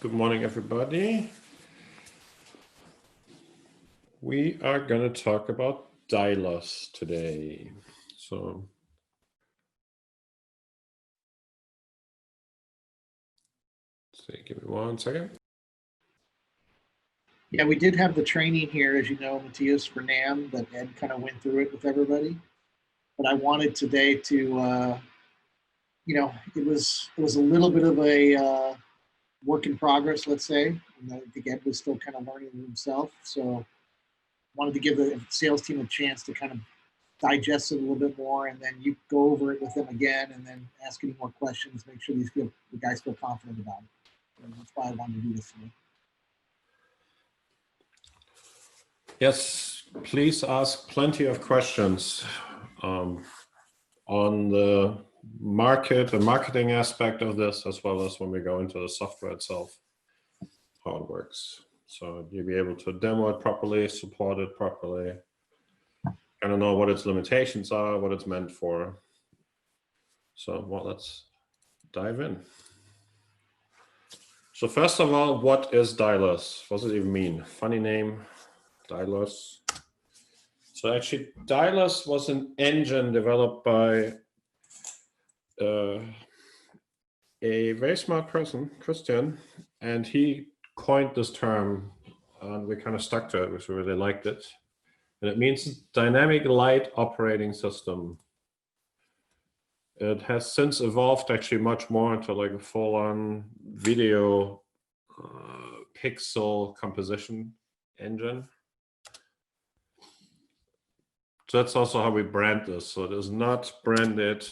Good morning, everybody. We are going to talk about DYLOS today. So give me 1 second. Yeah, we did have the training here, as you know, Matthias, for NAM, that Ed kind of went through it with everybody. But I wanted today to, it was a little bit of a work in progress, let's say. And I think Ed was still kind of learning himself. So I wanted to give the sales team a chance to kind of digest it a little bit more, and then you go over it with them again, and then ask any more questions. Make sure the guys feel confident about it. And that's why I wanted to do this today. Yes, please ask plenty of questions on the marketing aspect of this, as well as when we go into the software itself, how it works. So you'll be able to demo it properly, support it properly, kind of know what its limitations are, what it's meant for. So well, let's dive in. So first of all, what is DYLOS? What does it even mean? Funny name, DYLOS. So actually, DYLOS was an engine developed by a very smart person, Christian, and he coined this term, and we kind of stuck to it, because we really liked it. And it means dynamic light operating system. It has since evolved actually much more into like a full-on video pixel composition engine. So that's also how we brand this. So it is not branded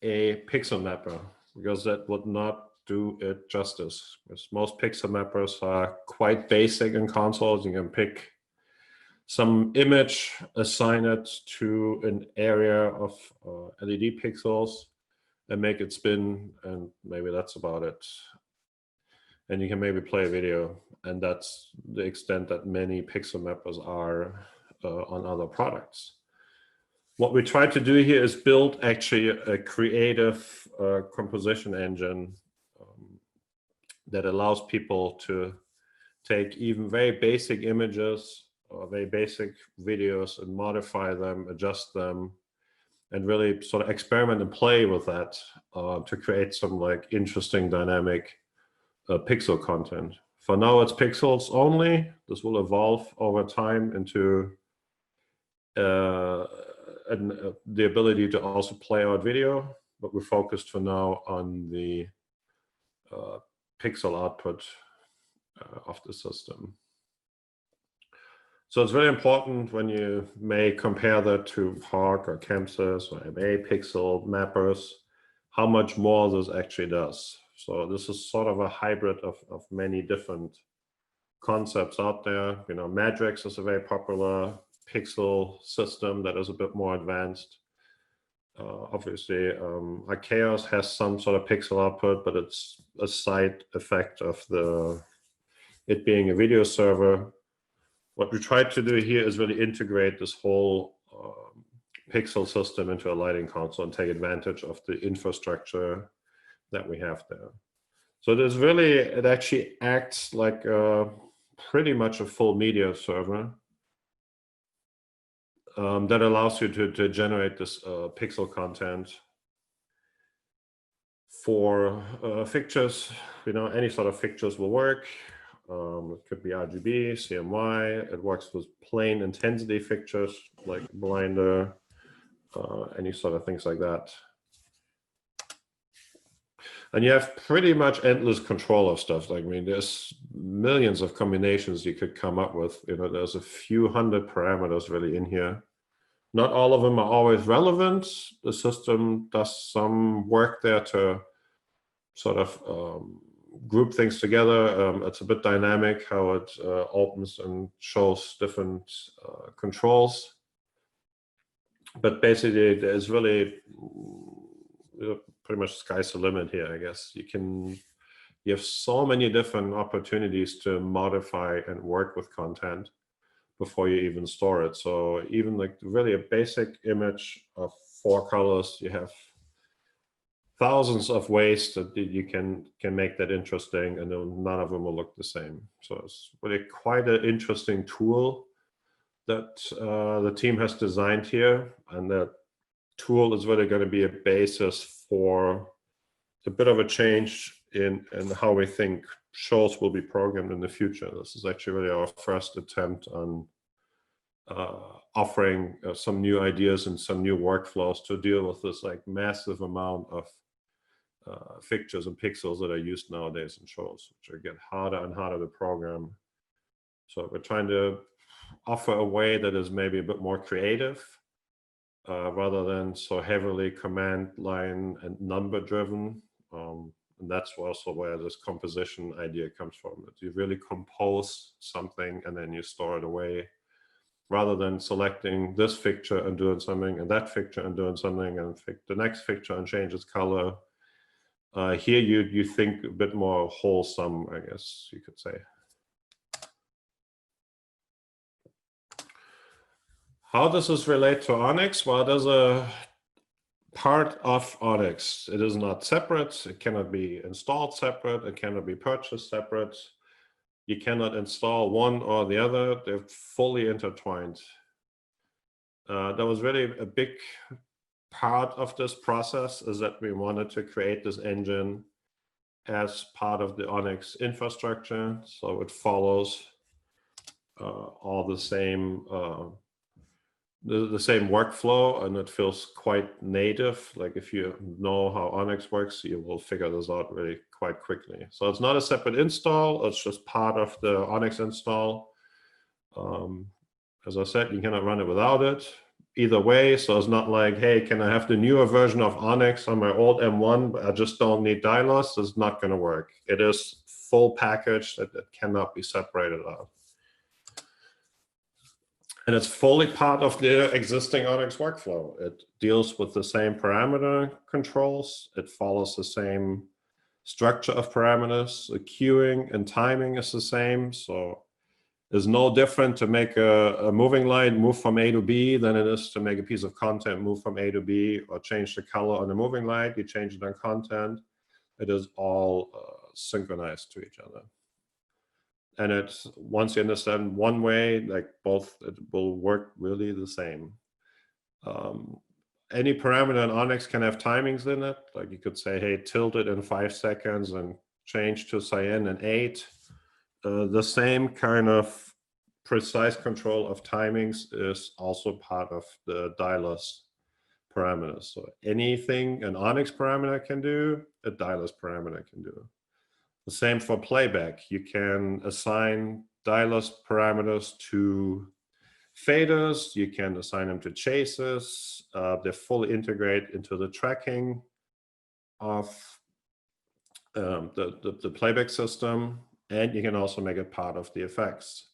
a pixel mapper, because that would not do it justice. Because most pixel mappers are quite basic in consoles. You can pick some image, assign it to an area of LED pixels, and make it spin, and maybe that's about it. And you can maybe play a video, and that's the extent that many pixel mappers are on other products. What we try to do here is build actually a creative composition engine that allows people to take even very basic images or very basic videos and modify them, adjust them, and really sort of experiment and play with that to create some like interesting dynamic pixel content. For now, it's pixels only. This will evolve over time into the ability to also play out video, but we're focused for now on the pixel output of the system. So it's very important when you may compare that to HARC or ChemSys or MA pixel mappers, how much more this actually does. So this is sort of a hybrid of many different concepts out there. You know, Matrix is a very popular pixel system that is a bit more advanced. Obviously, Archaeos has some sort of pixel output, but it's a side effect of it being a video server. What we tried to do here is really integrate this whole pixel system into a lighting console and take advantage of the infrastructure that we have there. So it actually acts like pretty much a full media server that allows you to generate this pixel content for fixtures. You know, any sort of fixtures will work. It could be RGB, CMY. It works with plain intensity fixtures like blinder, any sort of things like that. And you have pretty much endless control of stuff. Like, I mean, there's millions of combinations you could come up with. You know, there's a few hundred parameters really in here. Not all of them are always relevant. The system does some work there to sort of group things together. It's a bit dynamic how it opens and shows different controls. But basically, there's really pretty much sky's the limit here, I guess. You have so many different opportunities to modify and work with content before you even store it. So even like really a basic image of 4 colors, you have thousands of ways that you can make that interesting, and none of them will look the same. So it's really quite an interesting tool that the team has designed here, and that tool is really going to be a basis for a bit of a change in how we think shows will be programmed in the future. This is actually really our first attempt on offering some new ideas and some new workflows to deal with this like massive amount of fixtures and pixels that are used nowadays in shows, which get harder and harder to program. So we're trying to offer a way that is maybe a bit more creative, rather than so heavily command line and number driven. And that's also where this composition idea comes from. That you really compose something and then you store it away, rather than selecting this fixture and doing something, and that fixture and doing something, and the next fixture and change its color. Here you think a bit more wholesome, I guess you could say. How does this relate to Onyx? Well, there's a part of Onyx. It is not separate. It cannot be installed separate. It cannot be purchased separate. You cannot install one or the other. They're fully intertwined. That was really a big part of this process, is that we wanted to create this engine as part of the Onyx infrastructure. So it follows all the same the same workflow, and it feels quite native. Like if you know how Onyx works, you will figure this out really quite quickly. So it's not a separate install, it's just part of the Onyx install. As I said, you cannot run it without it either way. So it's not like, hey, can I have the newer version of Onyx on my old M1, but I just don't need DYLOS? It's not going to work. It is full package that cannot be separated out. And it's fully part of the existing Onyx workflow. It deals with the same parameter controls. It follows the same structure of parameters. The queuing and timing is the same. So it's no different to make a moving light move from A to B than it is to make a piece of content move from A to B, or change the color on the moving light. You change it on content. It is all synchronized to each other. And it's, once you understand one way, like both, it will work really the same. Any parameter in Onyx can have timings in it. Like you could say, hey, tilt it in 5 seconds and change to cyan in 8. The same kind of precise control of timings is also part of the DYLOS parameters. So anything an Onyx parameter can do, a DYLOS parameter can do. The same for playback. You can assign DYLOS parameters to faders. You can assign them to chases. They're fully integrated into the tracking of the playback system. And you can also make it part of the effects.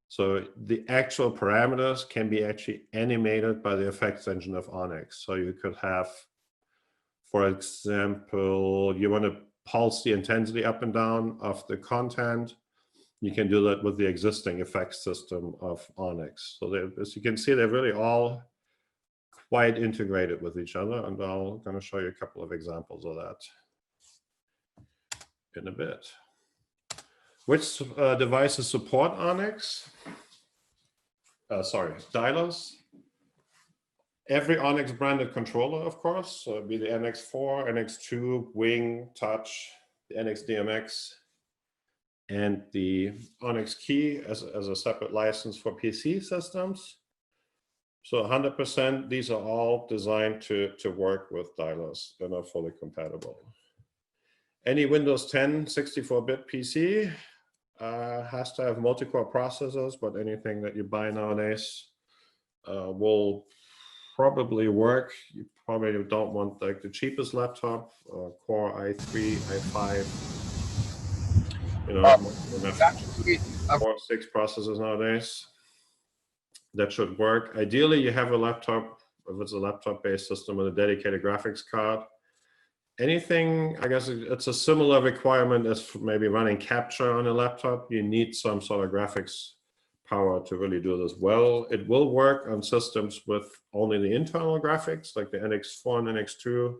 So the actual parameters can be actually animated by the effects engine of Onyx. So you could have, for example, you want to pulse the intensity up and down of the content. You can do that with the existing effects system of Onyx. So as you can see, they're really all quite integrated with each other. And I'm going to show you a couple of examples of that in a bit. Which devices support Onyx? Sorry, DYLOS. Every Onyx branded controller, of course, so it'd be the NX4, NX2, Wing, Touch, the NX DMX, and the Onyx Key as a separate license for PC systems. So 100%, these are all designed to work with DYLOS. They're not fully compatible. Any Windows 10 64-bit PC has to have multi-core processors, but anything that you buy nowadays will probably work. You probably don't want like the cheapest laptop, Core i3, i5. You know, 4 or 6 processors nowadays. That should work. Ideally, you have a laptop, if it's a laptop-based system with a dedicated graphics card. Anything, I guess it's a similar requirement as maybe running capture on a laptop. You need some sort of graphics power to really do this well. It will work on systems with only the internal graphics, like the NX4 and NX2.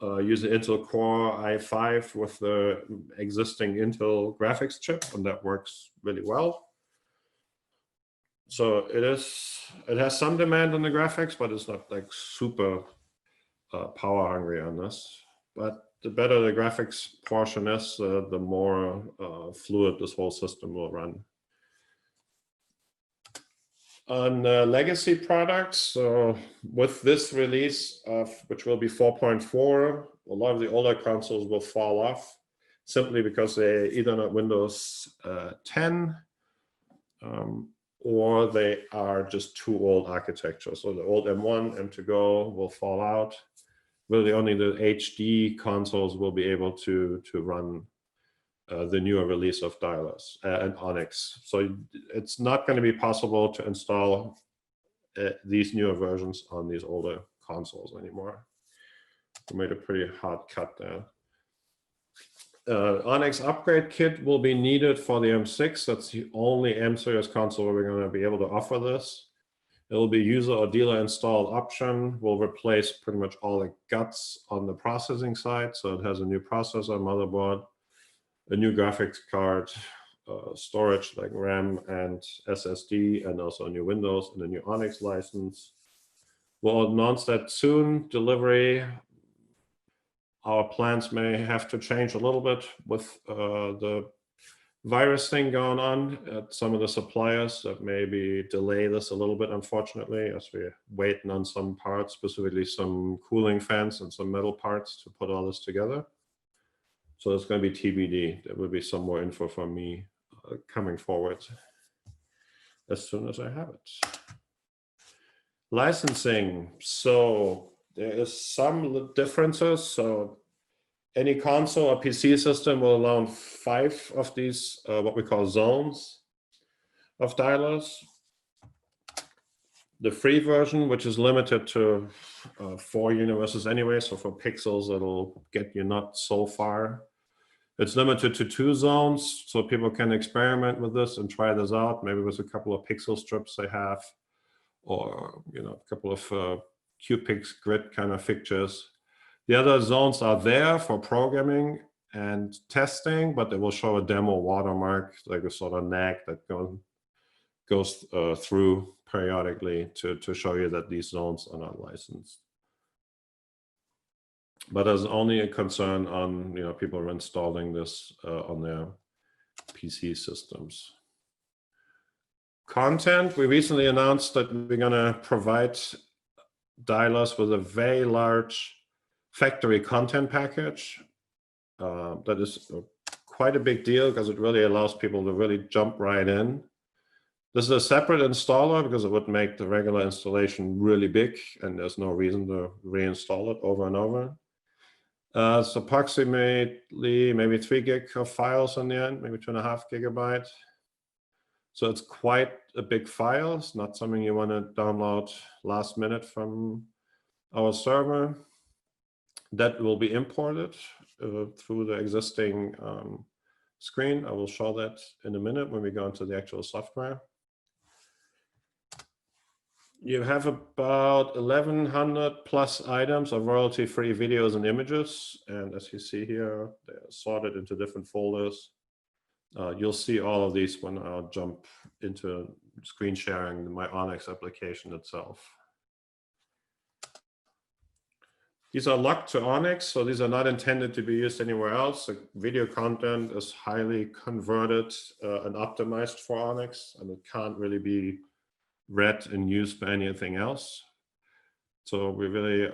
use the Intel Core i5 with the existing Intel graphics chip, and that works really well. So it has some demand on the graphics, but it's not like super power hungry on this. But the better the graphics portion is, the more fluid this whole system will run. On legacy products, so with this release, which will be 4.4, a lot of the older consoles will fall off simply because they either not Windows 10 or they are just too old architecture. So the old M1, M2 Go will fall out. Really only the HD consoles will be able to run the newer release of DYLOS and Onyx. So it's not going to be possible to install these newer versions on these older consoles anymore. We made a pretty hard cut there. Onyx upgrade kit will be needed for the M6. That's the only M series console where we're going to be able to offer this. It will be user or dealer installed option. Will replace pretty much all the guts on the processing side. So it has a new processor, motherboard, a new graphics card, storage like RAM and SSD, and also a new Windows and a new Onyx license. We'll announce that soon. Delivery, our plans may have to change a little bit with the virus thing going on at some of the suppliers. That maybe delay this a little bit, unfortunately, as we're waiting on some parts, specifically some cooling fans and some metal parts to put all this together. So it's going to be TBD. There will be some more info from me coming forward as soon as I have it. Licensing. So there is some differences. So any console or PC system will allow 5 of these, what we call zones of DYLOS. The free version, which is limited to 4 universes anyway, so for pixels, it'll get you not so far. It's limited to 2 zones, so people can experiment with this and try this out, maybe with a couple of pixel strips they have, or a couple of QPix grid kind of fixtures. The other zones are there for programming and testing, but they will show a demo watermark, like a sort of nag that goes through periodically to show you that these zones are not licensed. But there's only a concern on people installing this on their PC systems. Content, we recently announced that we're going to provide DYLOS with a very large factory content package. That is quite a big deal because it really allows people to really jump right in. This is a separate installer because it would make the regular installation really big, and there's no reason to reinstall it over and over. It's approximately maybe 3 gig of files in the end, maybe 2.5 gigabytes. So it's quite a big file. It's not something you want to download last minute from our server. That will be imported through the existing screen. I will show that in a minute when we go into the actual software. You have about 1,100 plus items of royalty-free videos and images. And as you see here, they're sorted into different folders. You'll see all of these when I'll jump into screen sharing my Onyx application itself. These are locked to Onyx, so these are not intended to be used anywhere else. The video content is highly converted and optimized for Onyx, and it can't really be read and used for anything else. So we really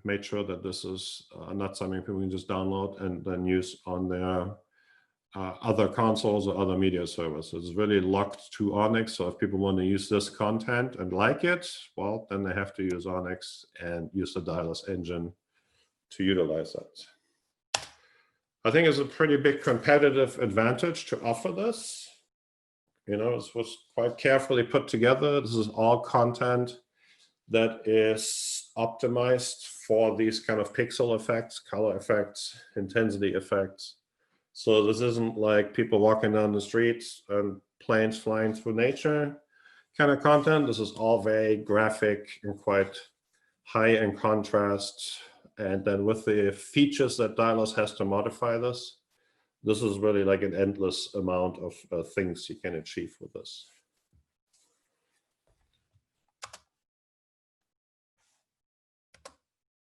made sure that this is not something people can just download and then use on their other consoles or other media services. It's really locked to Onyx. So if people want to use this content and like it, well, then they have to use Onyx and use the DYLOS engine to utilize that. I think it's a pretty big competitive advantage to offer this. This was quite carefully put together. This is all content that is optimized for these kind of pixel effects, color effects, intensity effects. So this isn't like people walking down the streets and planes flying through nature kind of content. This is all very graphic and quite high in contrast, And then with the features that DYLOS has to modify this, this is really like an endless amount of things you can achieve with this.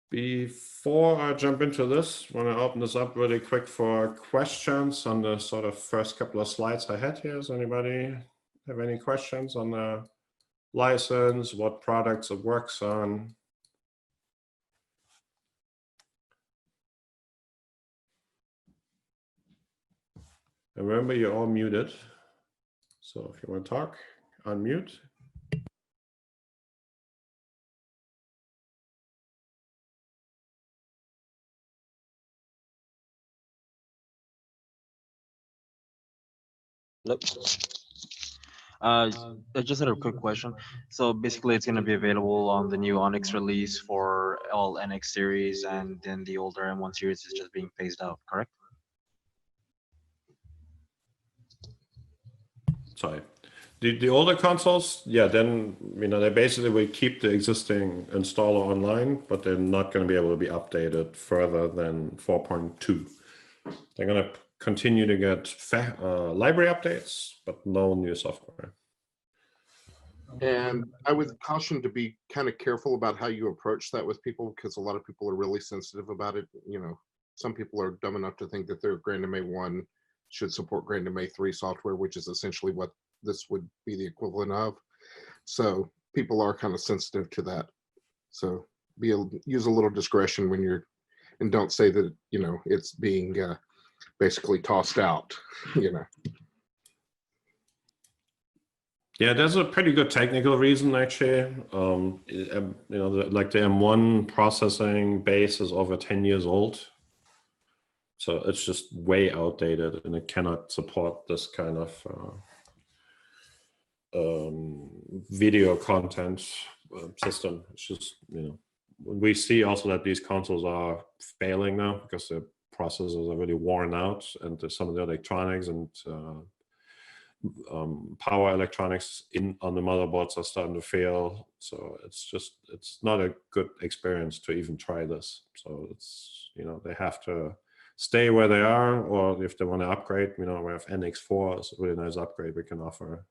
Before I jump into this, I want to open this up really quick for questions on the sort of first couple of slides I had here. Does anybody have any questions on the license, what products it works on? And remember, you're all muted. So if you want to talk, unmute. Nope. I just had a quick question. So basically, it's going to be available on the new Onyx release for all NX series, and then the older M1 series is just being phased out, correct? Sorry. The older consoles, yeah, then they basically will keep the existing installer online, but they're not going to be able to be updated further than 4.2. They're going to continue to get library updates, but no new software. And I would caution to be kind of careful about how you approach that with people, because a lot of people are really sensitive about it. Some people are dumb enough to think that their Grand MA 1 should support Grand MA 3 software, which is essentially what this would be the equivalent of. So people are kind of sensitive to that. So use a little discretion when you're, and don't say that, it's being basically tossed out, Yeah, there's a pretty good technical reason actually. Like the M1 processing base is over 10 years old. So it's just way outdated and it cannot support this kind of video content system. It's just, we see also that these consoles are failing now because the processors are really worn out, and some of the electronics and power electronics on the motherboards are starting to fail. So it's not a good experience to even try this. So it's, they have to stay where they are, or if they want to upgrade, we have NX4, it's a really nice upgrade we can offer.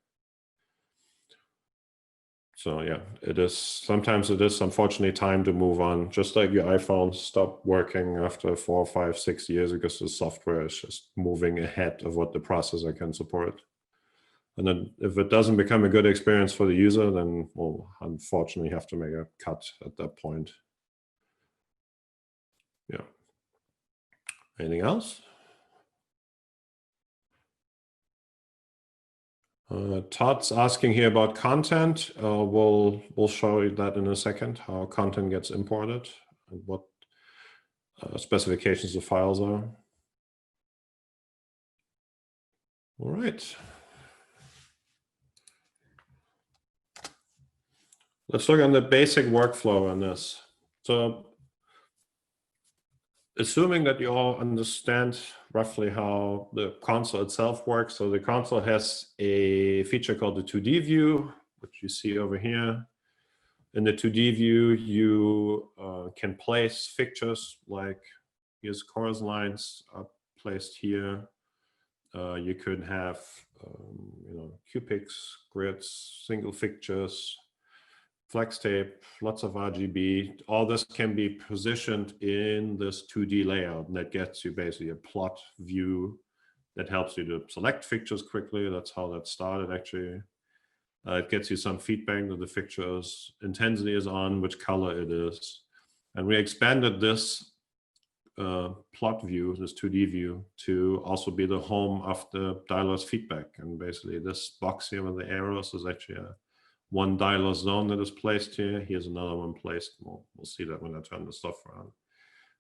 So yeah, sometimes it is unfortunately time to move on. Just like your iPhone stopped working after 4, 5, 6 years because the software is just moving ahead of what the processor can support. And then if it doesn't become a good experience for the user, then we'll unfortunately have to make a cut at that point. Yeah. Anything else? Todd's asking here about content. We'll show you that in a second, how content gets imported and what specifications the files are. All right. Let's look at the basic workflow on this. So assuming that you all understand roughly how the console itself works. So the console has a feature called the 2D view, which you see over here. In the 2D view, you can place fixtures like here's chorus lines are placed here. You could have, QPix, grids, single fixtures, flex tape, lots of RGB. All this can be positioned in this 2D layout, and that gets you basically a plot view that helps you to select fixtures quickly. That's how that started actually. It gets you some feedback that the fixture's intensity is on, which color it is. And we expanded this plot view, this 2D view, to also be the home of the DYLOS feedback. And basically this box here with the arrows is actually one DYLOS zone that is placed here. Here's another one placed. We'll see that when I turn the stuff around.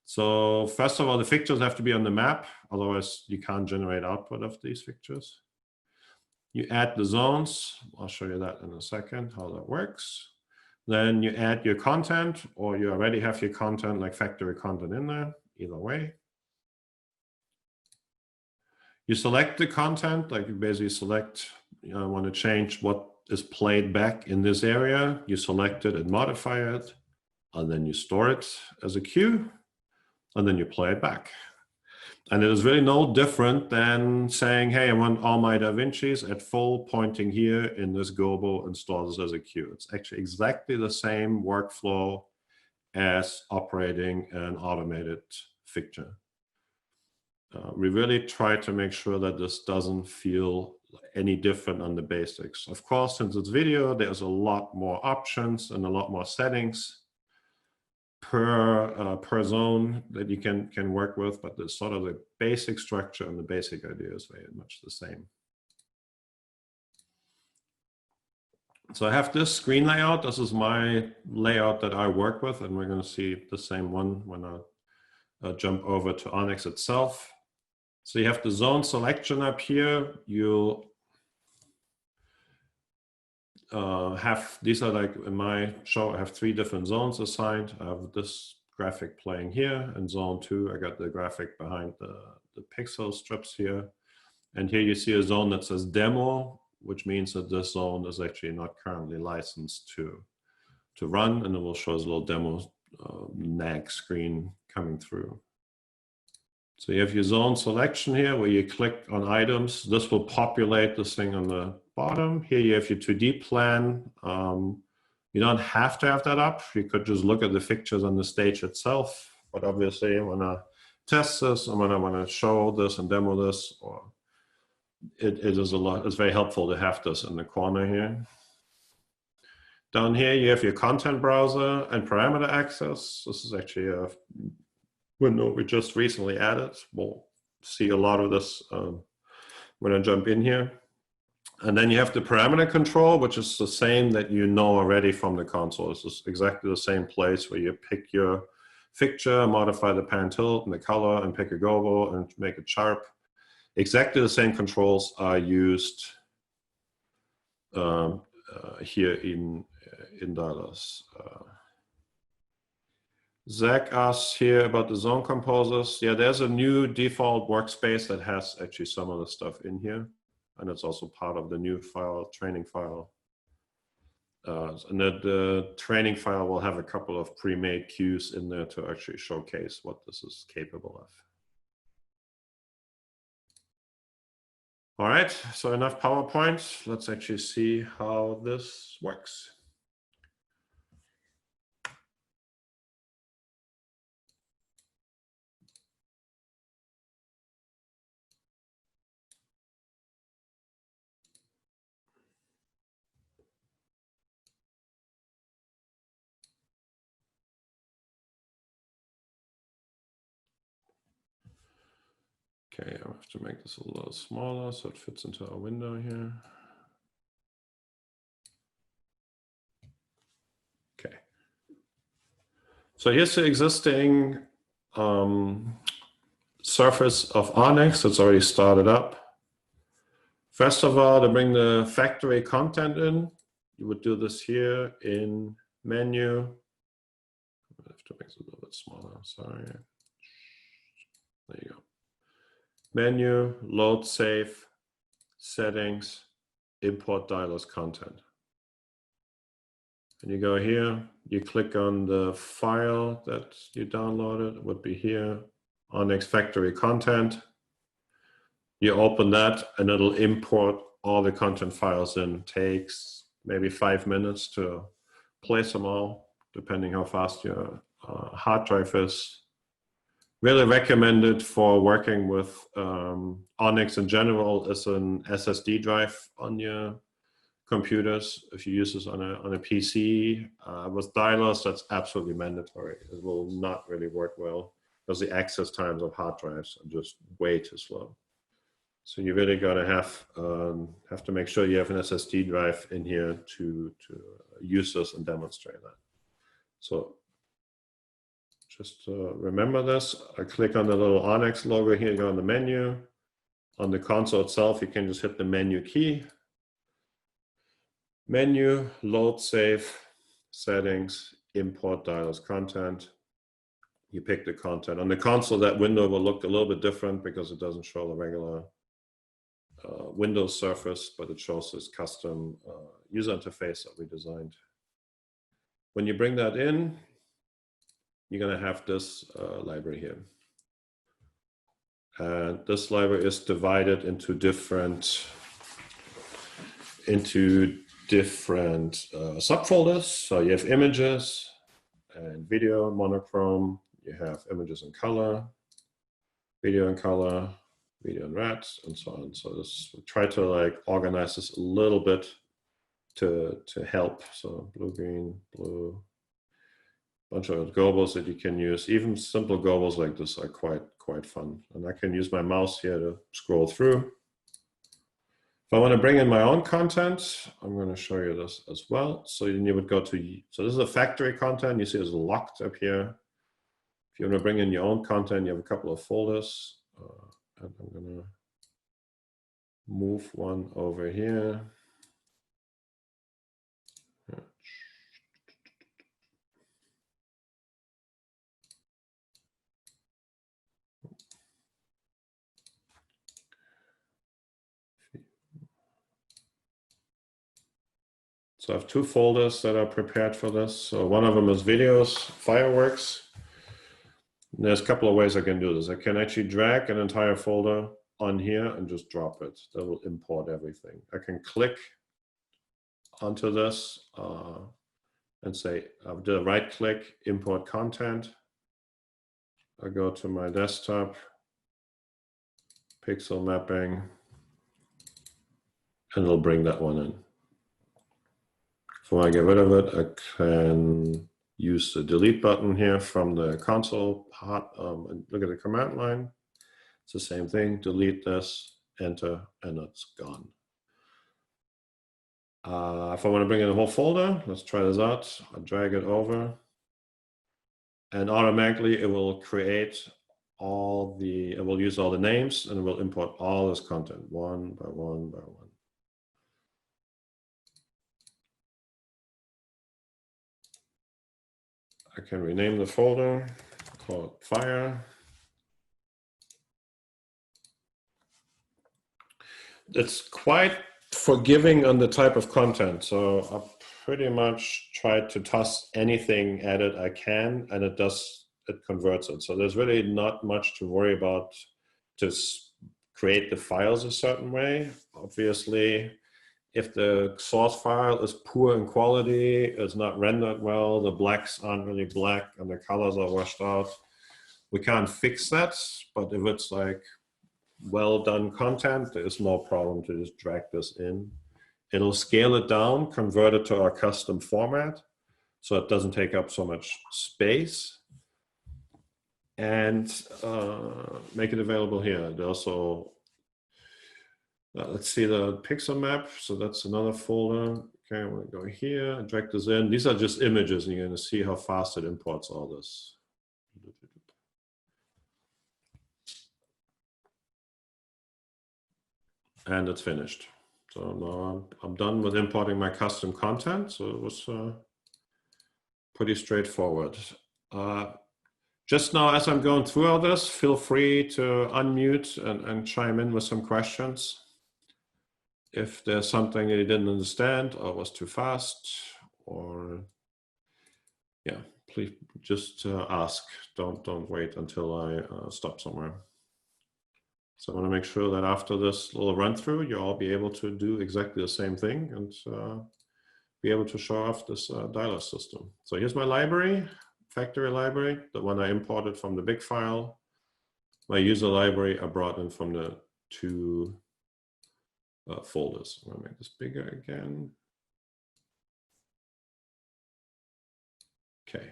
So first of all, the fixtures have to be on the map. Otherwise, you can't generate output of these fixtures. You add the zones. I'll show you that in a second, how that works. Then you add your content, or you already have your content, like factory content in there, either way. You select the content, like you basically select, I want to change what is played back in this area. You select it and modify it, and then you store it as a queue. and then you play it back. And it is really no different than saying, hey, I want all my Da Vincis at full pointing here in this gobo and store this as a queue. It's actually exactly the same workflow as operating an automated fixture. We really try to make sure that this doesn't feel any different on the basics. Of course, since it's video, there's a lot more options and a lot more settings per zone that you can work with, but the sort of the basic structure and the basic idea is very much the same. So I have this screen layout. This is my layout that I work with, and we're going to see the same one when I jump over to Onyx itself. So you have the zone selection up here. You have, these are like in my show, I have 3 different zones assigned. I have this graphic playing here. In zone 2, I got the graphic behind the pixel strips here. And here you see a zone that says demo, which means that this zone is actually not currently licensed to run, and it will show us a little demo nag screen coming through. So you have your zone selection here where you click on items. This will populate this thing on the bottom. Here you have your 2D plan. You don't have to have that up. You could just look at the fixtures on the stage itself. But obviously, when I test this, and when I want to show this and demo this, or it is a lot. It's very helpful to have this in the corner here. Down here, you have your content browser and parameter access. This is actually a window we just recently added. We'll see a lot of this when I jump in here. And then you have the parameter control, which is the same that you know already from the console. This is exactly the same place where you pick your fixture, modify the pan tilt and the color, and pick a gobo and make it sharp. Exactly the same controls are used here in DYLOS. Zach asks here about the zone composers. Yeah, there's a new default workspace that has actually some of the stuff in here. And it's also part of the new file, training file. And the training file will have a couple of pre-made cues in there to actually showcase what this is capable of. All right, so enough PowerPoint. Let's actually see how this works. Okay, I have to make this a little smaller so it fits into our window here. Okay. So here's the existing surface of Onyx. It's already started up. First of all, to bring the factory content in, you would do this here in menu. I have to make it a little bit smaller, sorry. There you go. Menu, load, save, settings, import DYLOS content. And you go here, you click on the file that you downloaded, it would be here, Onyx factory content. You open that and it'll import all the content files in. Takes maybe 5 minutes to place them all, depending how fast your hard drive is. Really recommended for working with Onyx in general is an SSD drive on your computers. If you use this on a PC, with DYLOS, that's absolutely mandatory. It will not really work well because the access times of hard drives are just way too slow. So you really gotta have to make sure you have an SSD drive in here to use this and demonstrate that. So just remember this. I click on the little Onyx logo here, go on the menu. On the console itself, you can just hit the menu key. Menu, load, save, settings, import DYLOS content. You pick the content. On the console, that window will look a little bit different because it doesn't show the regular Windows surface, but it shows this custom user interface that we designed. When you bring that in, you're going to have this library here. And this library is divided into different subfolders. So you have images and video, monochrome. You have images in color, video in color, video in red, and so on. So this, we try to like organize this a little bit to help. So blue, green, blue, bunch of gobos that you can use. Even simple gobos like this are quite fun. And I can use my mouse here to scroll through. If I want to bring in my own content, I'm going to show you this as well. So you would go to, so this is a factory content. You see it's locked up here. If you want to bring in your own content, you have a couple of folders. And I'm going to move one over here. So I have two folders that are prepared for this. So one of them is videos, fireworks. And there's a couple of ways I can do this. I can actually drag an entire folder on here and just drop it. That will import everything. I can click onto this and say, I'll do a right click, import content. I go to my desktop, pixel mapping, and it'll bring that one in. Before I get rid of it, I can use the delete button here from the console part. And look at the command line. It's the same thing. Delete this, enter, and it's gone. If I want to bring in the whole folder, let's try this out. I drag it over, and automatically it will create all the. It will use all the names, and it will import all this content one by one by one. I can rename the folder, call it fire. It's quite forgiving on the type of content. So I pretty much try to toss anything at it I can, and it converts it. So there's really not much to worry about to create the files a certain way. Obviously, if the source file is poor in quality, it's not rendered well, the blacks aren't really black and the colors are washed out, we can't fix that. But if it's like well done content, there's no problem to just drag this in. It'll scale it down, convert it to our custom format so it doesn't take up so much space, and make it available here. And also, let's see the pixel map. So that's another folder. Okay, I'm going to go here, drag this in. These are just images, and you're going to see how fast it imports all this. And it's finished. So now I'm done with importing my custom content. So it was pretty straightforward. Just now, as I'm going through all this, feel free to unmute and chime in with some questions. If there's something you didn't understand or was too fast, or yeah, please just ask. Don't wait until I stop somewhere. So I want to make sure that after this little run through, you'll all be able to do exactly the same thing and be able to show off this DYLOS system. So here's my library, factory library, the one I imported from the big file. My user library I brought in from the two folders. I'm going to make this bigger again. Okay.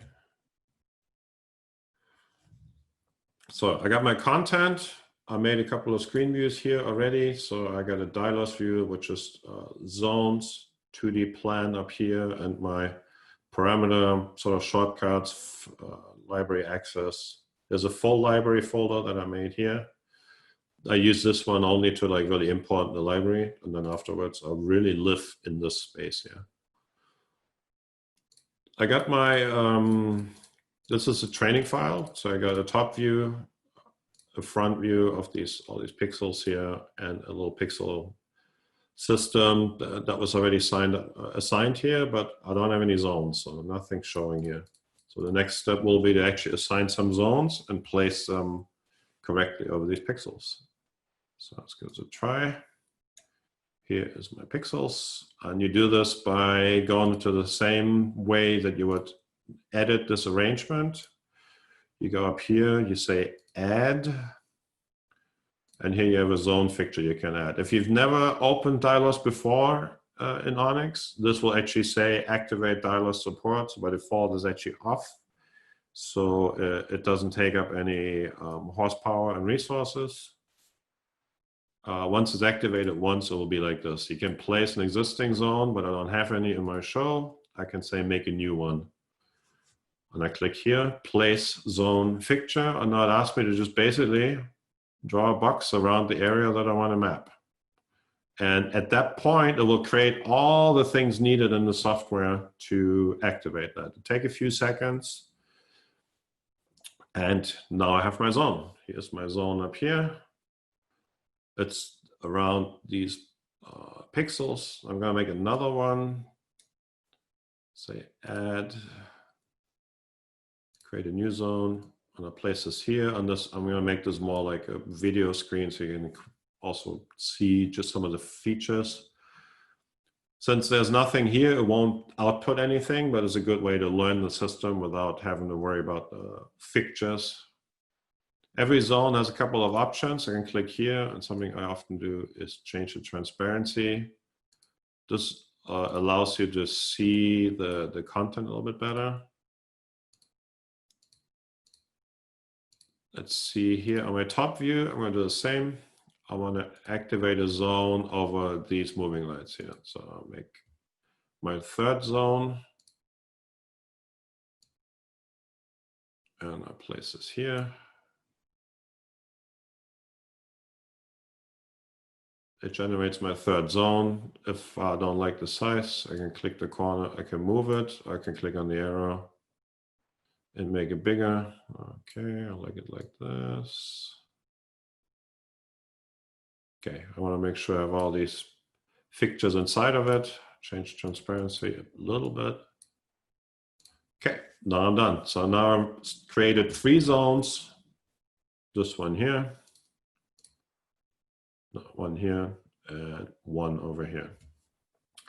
So I got my content. I made a couple of screen views here already. So I got a DYLOS view, which is zones, 2D plan up here, and my parameter sort of shortcuts, library access. There's a full library folder that I made here. I use this one only to like really import the library, and then afterwards I'll really live in this space here. I got my, this is a training file. So I got a top view, a front view of all these pixels here, and a little pixel system that was already assigned here, but I don't have any zones, so nothing's showing here. So the next step will be to actually assign some zones and place them correctly over these pixels. So let's give it a try. Here is my pixels. And you do this by going to the same way that you would edit this arrangement. You go up here, you say add. And here you have a zone fixture you can add. If you've never opened DYLOS before in Onyx, this will actually say activate DYLOS support. So by default, it's actually off. So it doesn't take up any horsepower and resources. Once it's activated once, it will be like this. You can place an existing zone, but I don't have any in my show. I can say make a new one. And I click here, place zone fixture, and now it asks me to just basically draw a box around the area that I want to map. And at that point, it will create all the things needed in the software to activate that. It'll take a few seconds. And now I have my zone. Here's my zone up here. It's around these pixels. I'm going to make another one. Say add, create a new zone. I'm going to place this here. And this, I'm going to make this more like a video screen so you can also see just some of the features. Since there's nothing here, it won't output anything, but it's a good way to learn the system without having to worry about the fixtures. Every zone has a couple of options. I can click here, and something I often do is change the transparency. This allows you to see the content a little bit better. Let's see here on my top view, I'm going to do the same. I want to activate a zone over these moving lights here. So I'll make my third zone. And I'll place this here. It generates my third zone. If I don't like the size, I can click the corner, I can move it, I can click on the arrow and make it bigger. Okay, I like it like this. Okay, I want to make sure I have all these fixtures inside of it. Change transparency a little bit. Okay, now I'm done. So now I've created 3 zones. This one here, one here, and one over here.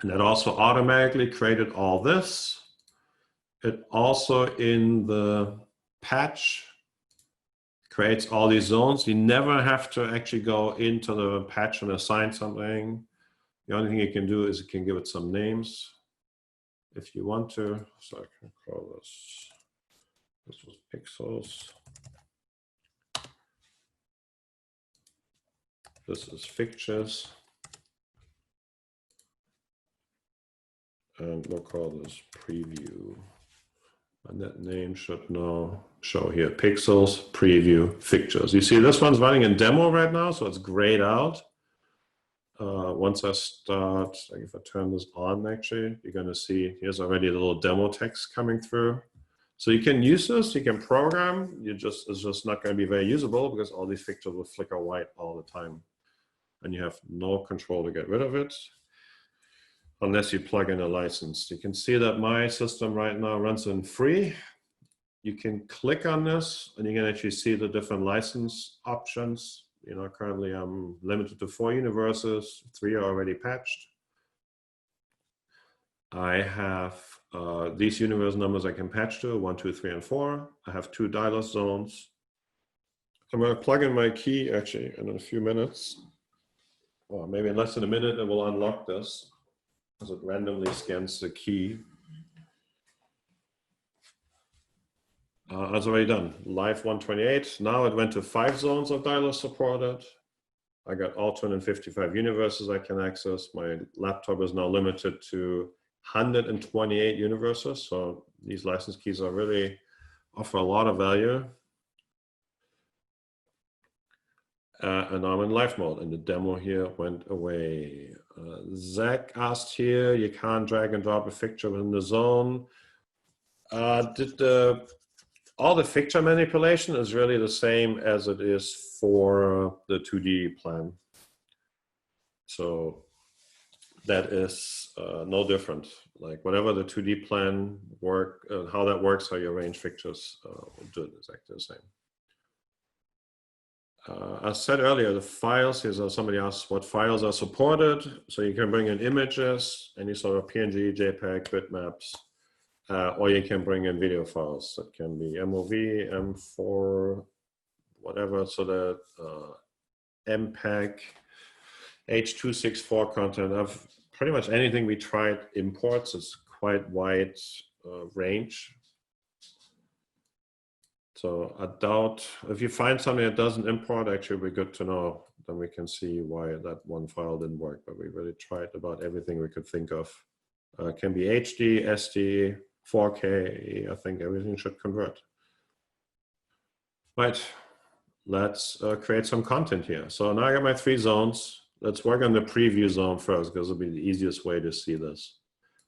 And that also automatically created all this. It also in the patch creates all these zones. You never have to actually go into the patch and assign something. The only thing you can do is you can give it some names if you want to. So I can call this was pixels. This is fixtures. And we'll call this preview. And that name should now show here, pixels, preview, fixtures. You see this one's running in demo right now, so it's grayed out. Once I start, like if I turn this on actually, you're gonna see, here's already a little demo text coming through. So you can use this, you can program, it's just not gonna be very usable because all these fixtures will flicker white all the time. And you have no control to get rid of it, unless you plug in a license. You can see that my system right now runs in free. You can click on this and you can actually see the different license options. You know, currently I'm limited to 4 universes, 3 are already patched. I have these universe numbers I can patch to, 1, 2, 3, and 4. I have 2 DYLOS zones. I'm gonna plug in my key actually in a few minutes, or maybe in less than a minute, it will unlock this. As it randomly scans the key. It's already done. Live 128. Now it went to 5 zones of DYLOS supported. I got all 255 universes I can access. My laptop is now limited to 128 universes. So these license keys are really offer a lot of value. And I'm in live mode, and the demo here went away. Zach asked here, you can't drag and drop a fixture within the zone. All the fixture manipulation is really the same as it is for the 2D plan. So that is no different. Like whatever the 2D plan work, how that works, how you arrange fixtures, will do it exactly the same. As said earlier, the files, here somebody asked what files are supported. So you can bring in images, any sort of PNG, JPEG, bitmaps, or you can bring in video files. That can be MOV, M4, whatever. So the MPEG, H.264 content of pretty much anything we tried imports. It's quite wide range. So I doubt if you find something that doesn't import, actually it'd be good to know. Then we can see why that one file didn't work. But we really tried about everything we could think of. Can be HD, SD, 4K. I think everything should convert. Right. Let's create some content here. So now I got my 3 zones. Let's work on the preview zone first because it'll be the easiest way to see this.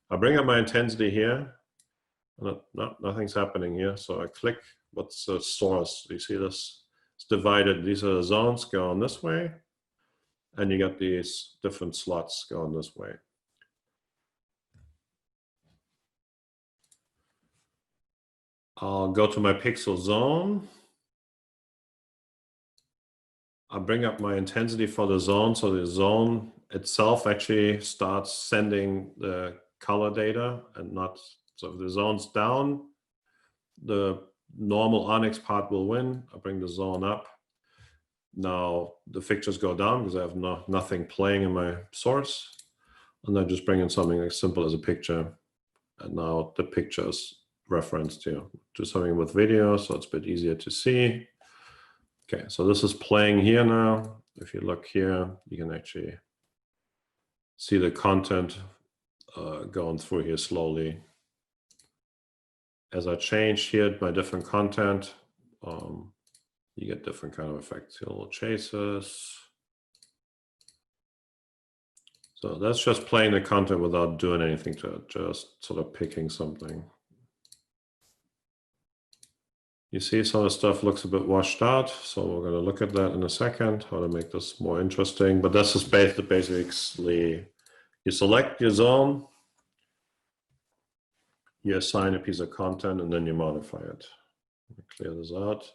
I'll bring up my intensity here. No, nothing's happening here. So I click, what's the source? Do you see this? It's divided. These are the zones going this way. And you got these different slots going this way. I'll go to my pixel zone. I'll bring up my intensity for the zone. So the zone itself actually starts sending the color data and not, so if the zone's down, the normal Onyx part will win. I'll bring the zone up. Now the fixtures go down because I have nothing playing in my source. And I just bring in something as simple as a picture. And now the picture is referenced here. Do something with video, so it's a bit easier to see. Okay, so this is playing here now. If you look here, you can actually see the content going through here slowly. As I change here my different content, you get different kind of effects here, little chases. So that's just playing the content without doing anything to it, just sort of picking something. You see some of the stuff looks a bit washed out, so we're going to look at that in a second, how to make this more interesting. But this is basically, you select your zone, you assign a piece of content, and then you modify it. Clear this out.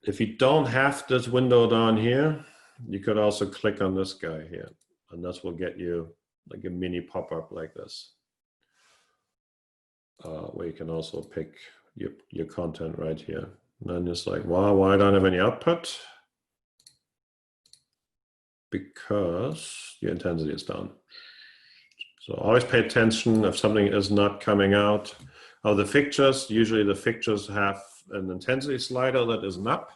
If you don't have this window down here, you could also click on this guy here, and this will get you like a mini pop-up like this, where you can also pick your content right here. And then it's like, wow, why don't I have any output? Because your intensity is down. So always pay attention if something is not coming out. Oh, the fixtures, usually the fixtures have an intensity slider that isn't up,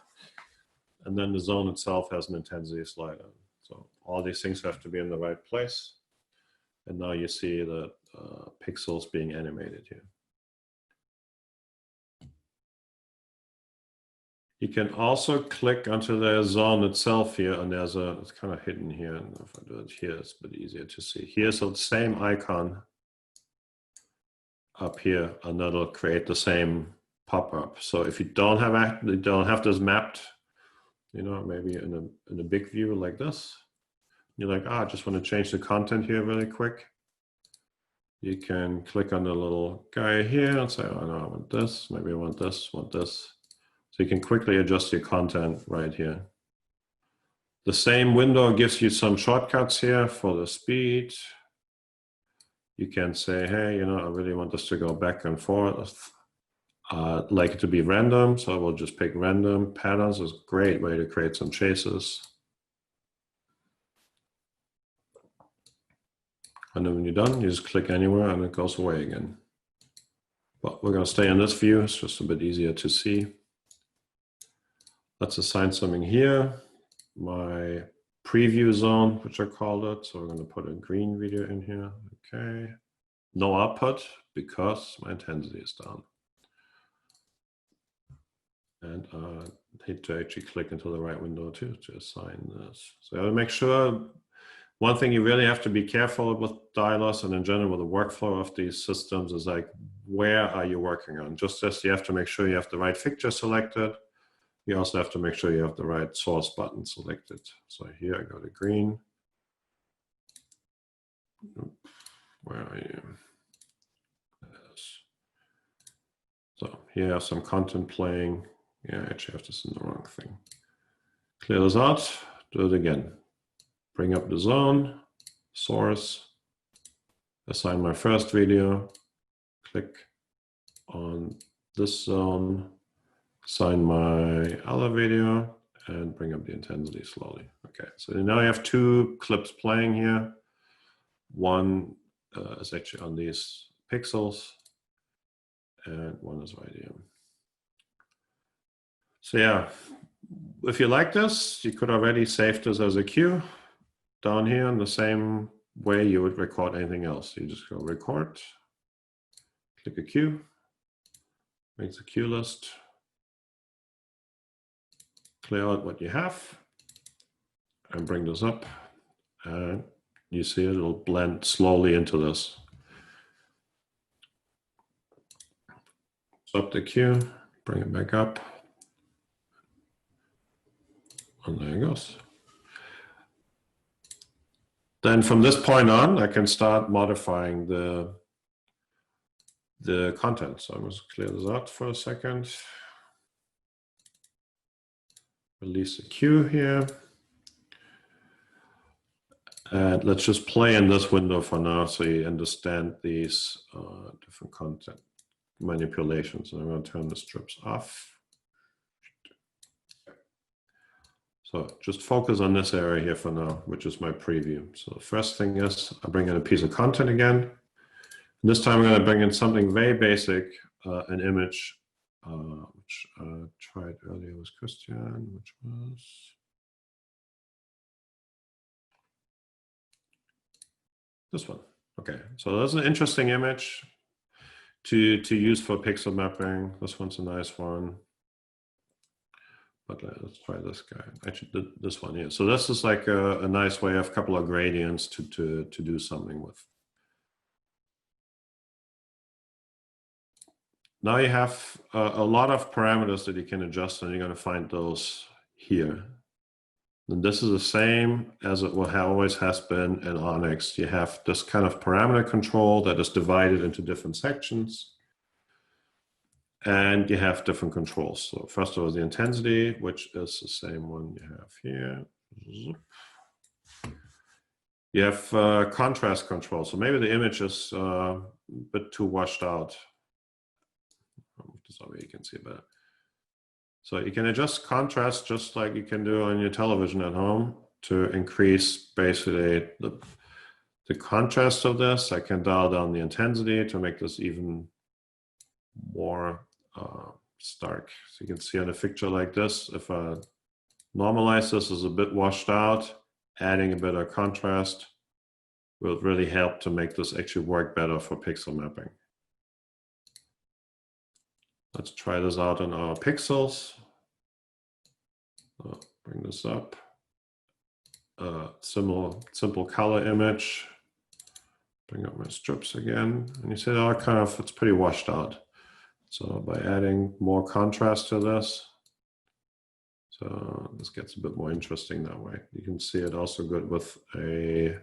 and then the zone itself has an intensity slider. So all these things have to be in the right place. And now you see the pixels being animated here. You can also click onto the zone itself here, and there's it's kind of hidden here. And if I do it here, it's a bit easier to see. Here's the same icon up here, and that'll create the same pop-up. So if you don't have this mapped, you know, maybe in a big view like this, you're like, I just want to change the content here really quick. You can click on the little guy here and say, oh no, I want this. Maybe I want this, want this. So you can quickly adjust your content right here. The same window gives you some shortcuts here for the speed. You can say, hey, you know, I really want this to go back and forth. I'd like it to be random, so I will just pick random. Patterns is a great way to create some chases. And then when you're done, you just click anywhere and it goes away again. But we're going to stay in this view. It's just a bit easier to see. Let's assign something here. My preview zone, which I called it. So we're going to put a green video in here. Okay. No output because my intensity is down. And I hate to actually click into the right window too to assign this. So I will make sure. One thing you really have to be careful with DYLOS and in general with the workflow of these systems is like, where are you working on? Just as you have to make sure you have the right fixture selected, you also have to make sure you have the right source button selected. So here I go to green. Where are you? Yes. So here I have some content playing. Yeah, I actually have this in the wrong thing. Clear this out, do it again. Bring up the zone, source, assign my first video, click on this zone, assign my other video, and bring up the intensity slowly. Okay, so now I have two clips playing here. One is actually on these pixels, and one is right here. So yeah, if you like this, you could already save this as a cue down here in the same way you would record anything else. You just go record, click a cue, make the cue list, clear out what you have, and bring this up. And you see it'll blend slowly into this. Stop the cue, bring it back up. And there it goes. Then from this point on, I can start modifying the content. So I'm going to clear this out for a second. Release the cue here. And let's just play in this window for now so you understand these different content manipulations. And I'm going to turn the strips off. So just focus on this area here for now, which is my preview. So the first thing is I bring in a piece of content again. And this time I'm going to bring in something very basic, an image, which I tried earlier with Christian, which was this one. Okay, so that's an interesting image to use for pixel mapping. This one's a nice one. But let's try this guy. Actually, this one here. So this is like a nice way of a couple of gradients to do something with. Now you have a lot of parameters that you can adjust, and you're going to find those here. And this is the same as it always has been in Onyx. You have this kind of parameter control that is divided into different sections. And you have different controls. So first of all, the intensity, which is the same one you have here. You have contrast control. So maybe the image is a bit too washed out. So you can see better. So you can adjust contrast just like you can do on your television at home to increase basically the contrast of this. I can dial down the intensity to make this even more stark. So you can see on a picture like this, if I normalize this as a bit washed out, adding a bit of contrast will really help to make this actually work better for pixel mapping. Let's try this out on our pixels. Bring this up. Simple color image. Bring up my strips again. And you see that it's pretty washed out. So by adding more contrast to this, so this gets a bit more interesting that way. You can see it also good with a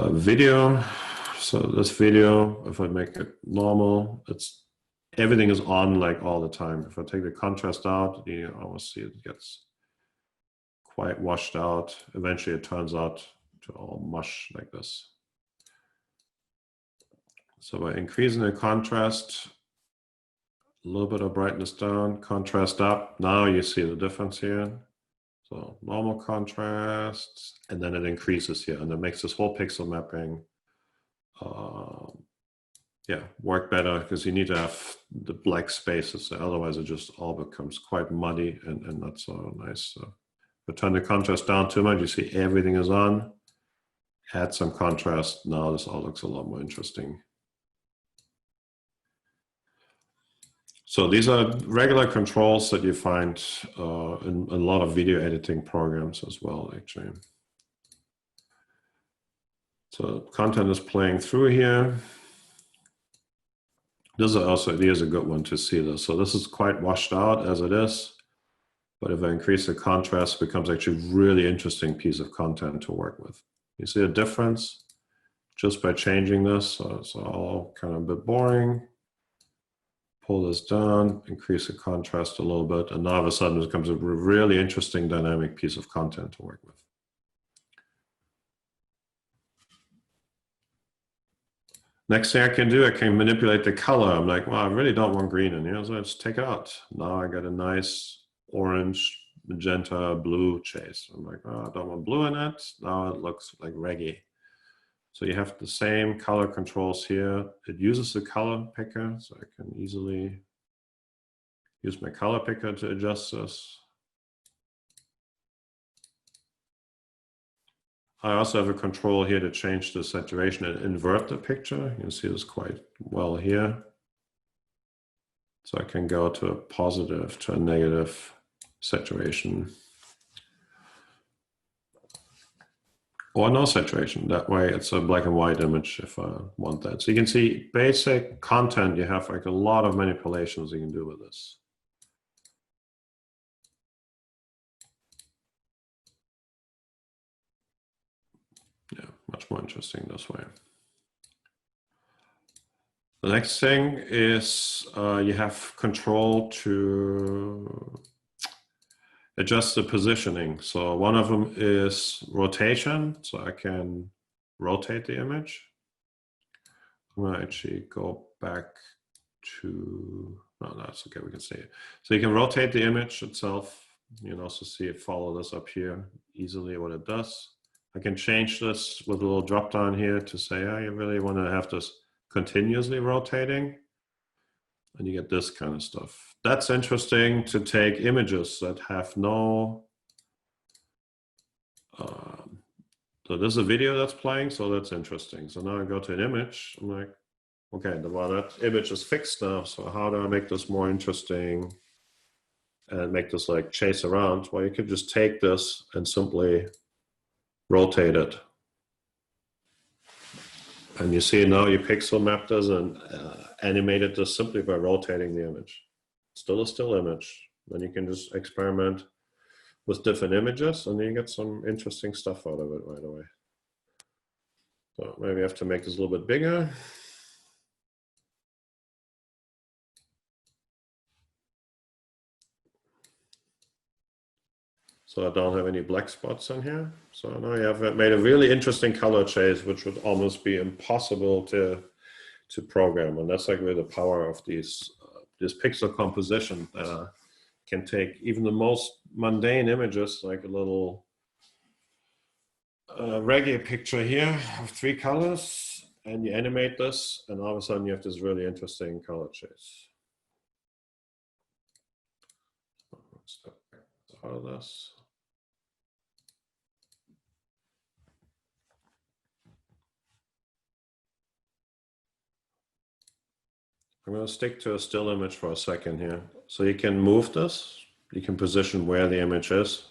video. So this video, if I make it normal, everything is on like all the time. If I take the contrast out, you almost see it gets quite washed out. Eventually it turns out to all mush like this. So by increasing the contrast, a little bit of brightness down, contrast up, now you see the difference here. So normal contrast, and then it increases here, and it makes this whole pixel mapping work better, because you need to have the black spaces, otherwise it just all becomes quite muddy and not so nice. So if I turn the contrast down too much, you see everything is on. Add some contrast, now this all looks a lot more interesting. So these are regular controls that you find in a lot of video editing programs as well, actually. So content is playing through here. Here's a good one to see this. So this is quite washed out as it is, but if I increase the contrast, it becomes actually a really interesting piece of content to work with. You see a difference just by changing this. So it's all kind of a bit boring. Pull this down, increase the contrast a little bit, and now all of a sudden it becomes a really interesting dynamic piece of content to work with. Next thing I can do, I can manipulate the color. I'm like, well, I really don't want green in here, so let's take it out. Now I got a nice orange, magenta, blue chase. I'm like, oh, I don't want blue in it. Now it looks like reggae. So you have the same color controls here. It uses the color picker, so I can easily use my color picker to adjust this. I also have a control here to change the saturation and invert the picture. You can see this quite well here. So I can go to a positive to a negative saturation. Or no saturation. That way it's a black and white image if I want that. So you can see basic content, you have like a lot of manipulations you can do with this. Yeah, much more interesting this way. The next thing is you have control to adjust the positioning. So one of them is rotation. So I can rotate the image. I'm gonna actually go back to, no, that's okay, we can see it. So you can rotate the image itself. You can also see it, follow this up here easily what it does. I can change this with a little drop down here to say, oh, you really wanna have this continuously rotating. And you get this kind of stuff. That's interesting to take images that have no, so this is a video that's playing, so that's interesting. So now I go to an image, I'm like, okay, well, that image is fixed now, so how do I make this more interesting and make this like chase around? Well, you could just take this and simply rotate it. And you see now you pixel mapped this and animated this simply by rotating the image. Still a still image. Then you can just experiment with different images and you get some interesting stuff out of it right away. So maybe I have to make this a little bit bigger. So I don't have any black spots in here. So now you have made a really interesting color chase, which would almost be impossible to program. And that's like really the power of these this pixel composition. Can take even the most mundane images, like a little reggae picture here of 3 colors, and you animate this, and all of a sudden you have this really interesting color chase. Let's step back out of this. I'm going to stick to a still image for a second here. So you can move this, you can position where the image is.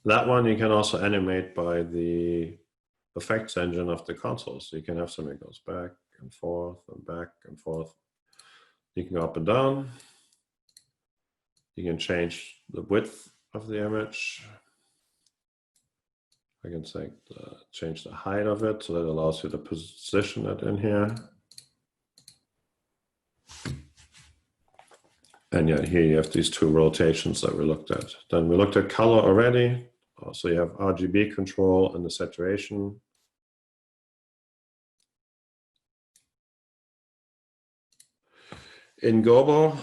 That one you can also animate by the effects engine of the console. So you can have something that goes back and forth and back and forth. You can go up and down. You can change the width of the image. I can change the height of it, so that allows you to position it in here. And yeah, here you have these 2 rotations that we looked at. Then we looked at color already. So you have RGB control and the saturation. In Gobo,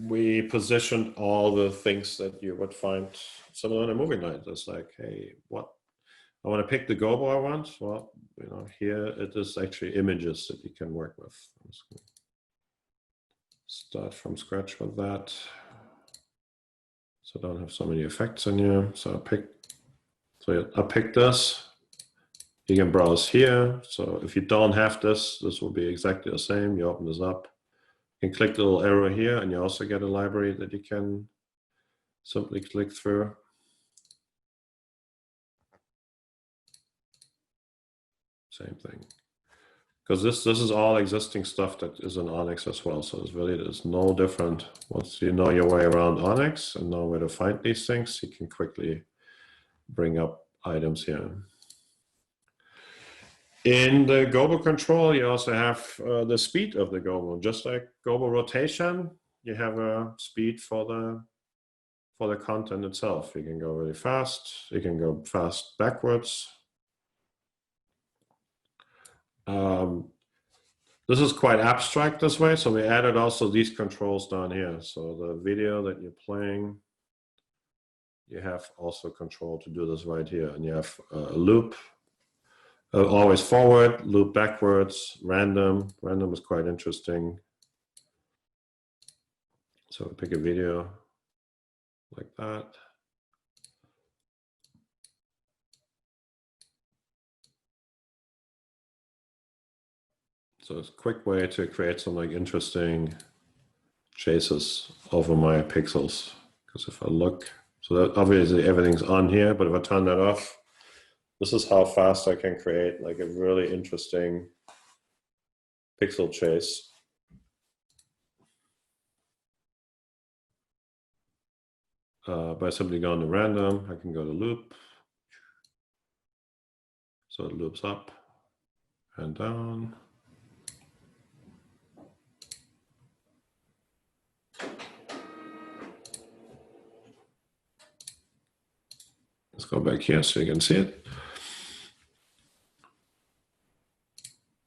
we positioned all the things that you would find similar in a movie night. It's like, hey, what? I want to pick the Gobo I want. Well, you know, here it is actually images that you can work with. Start from scratch with that. So I don't have so many effects in here. So I pick this. You can browse here. So if you don't have this, this will be exactly the same. You open this up. You can click the little arrow here and you also get a library that you can simply click through. Same thing. Because this is all existing stuff that is in Onyx as well. So there's no different. Once you know your way around Onyx and know where to find these things, you can quickly bring up items here. In the global control, you also have the speed of the global. Just like global rotation, you have a speed for the content itself. You can go really fast. You can go fast backwards. This is quite abstract this way, so we added also these controls down here. So the video that you're playing, you have also control to do this right here. And you have a loop, always forward, loop backwards, random. Random is quite interesting. So pick a video like that. So it's a quick way to create some like interesting chases over my pixels. Because if I look, so that obviously everything's on here, but if I turn that off, this is how fast I can create like a really interesting pixel chase. By simply going to random, I can go to loop. So it loops up and down. Let's go back here so you can see it.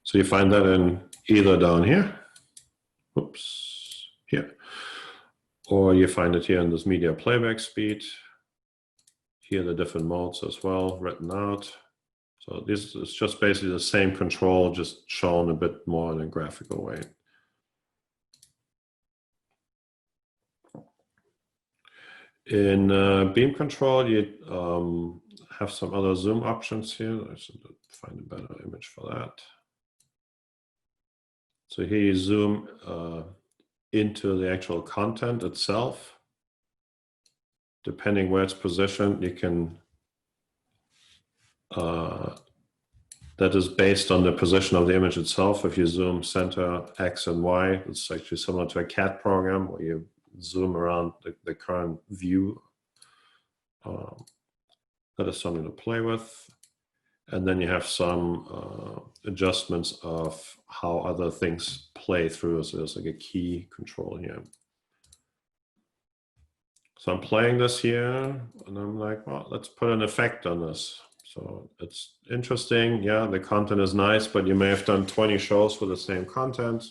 So you find that in either down here, oops, here, or you find it here in this media playback speed. Here the different modes as well written out. So this is just basically the same control, just shown a bit more in a graphical way. In beam control, you have some other zoom options here. I should find a better image for that. So here you zoom into the actual content itself. Depending where it's positioned, you can, that is based on the position of the image itself. If you zoom center, X and Y, it's actually similar to a CAD program where you zoom around the current view. That is something to play with. And then you have some adjustments of how other things play through. So there's like a key control here. So I'm playing this here and I'm like, well, let's put an effect on this. So it's interesting. Yeah, the content is nice, but you may have done 20 shows with the same content.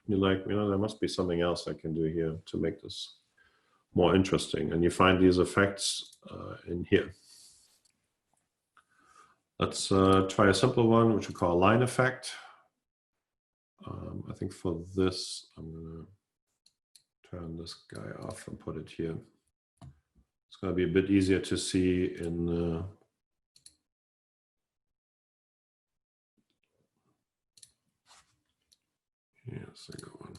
You're like, you know, there must be something else I can do here to make this more interesting. And you find these effects in here. Let's try a simple one, which we call a line effect. I think for this, I'm going to turn this guy off and put it here. It's going to be a bit easier to see in here's a good one.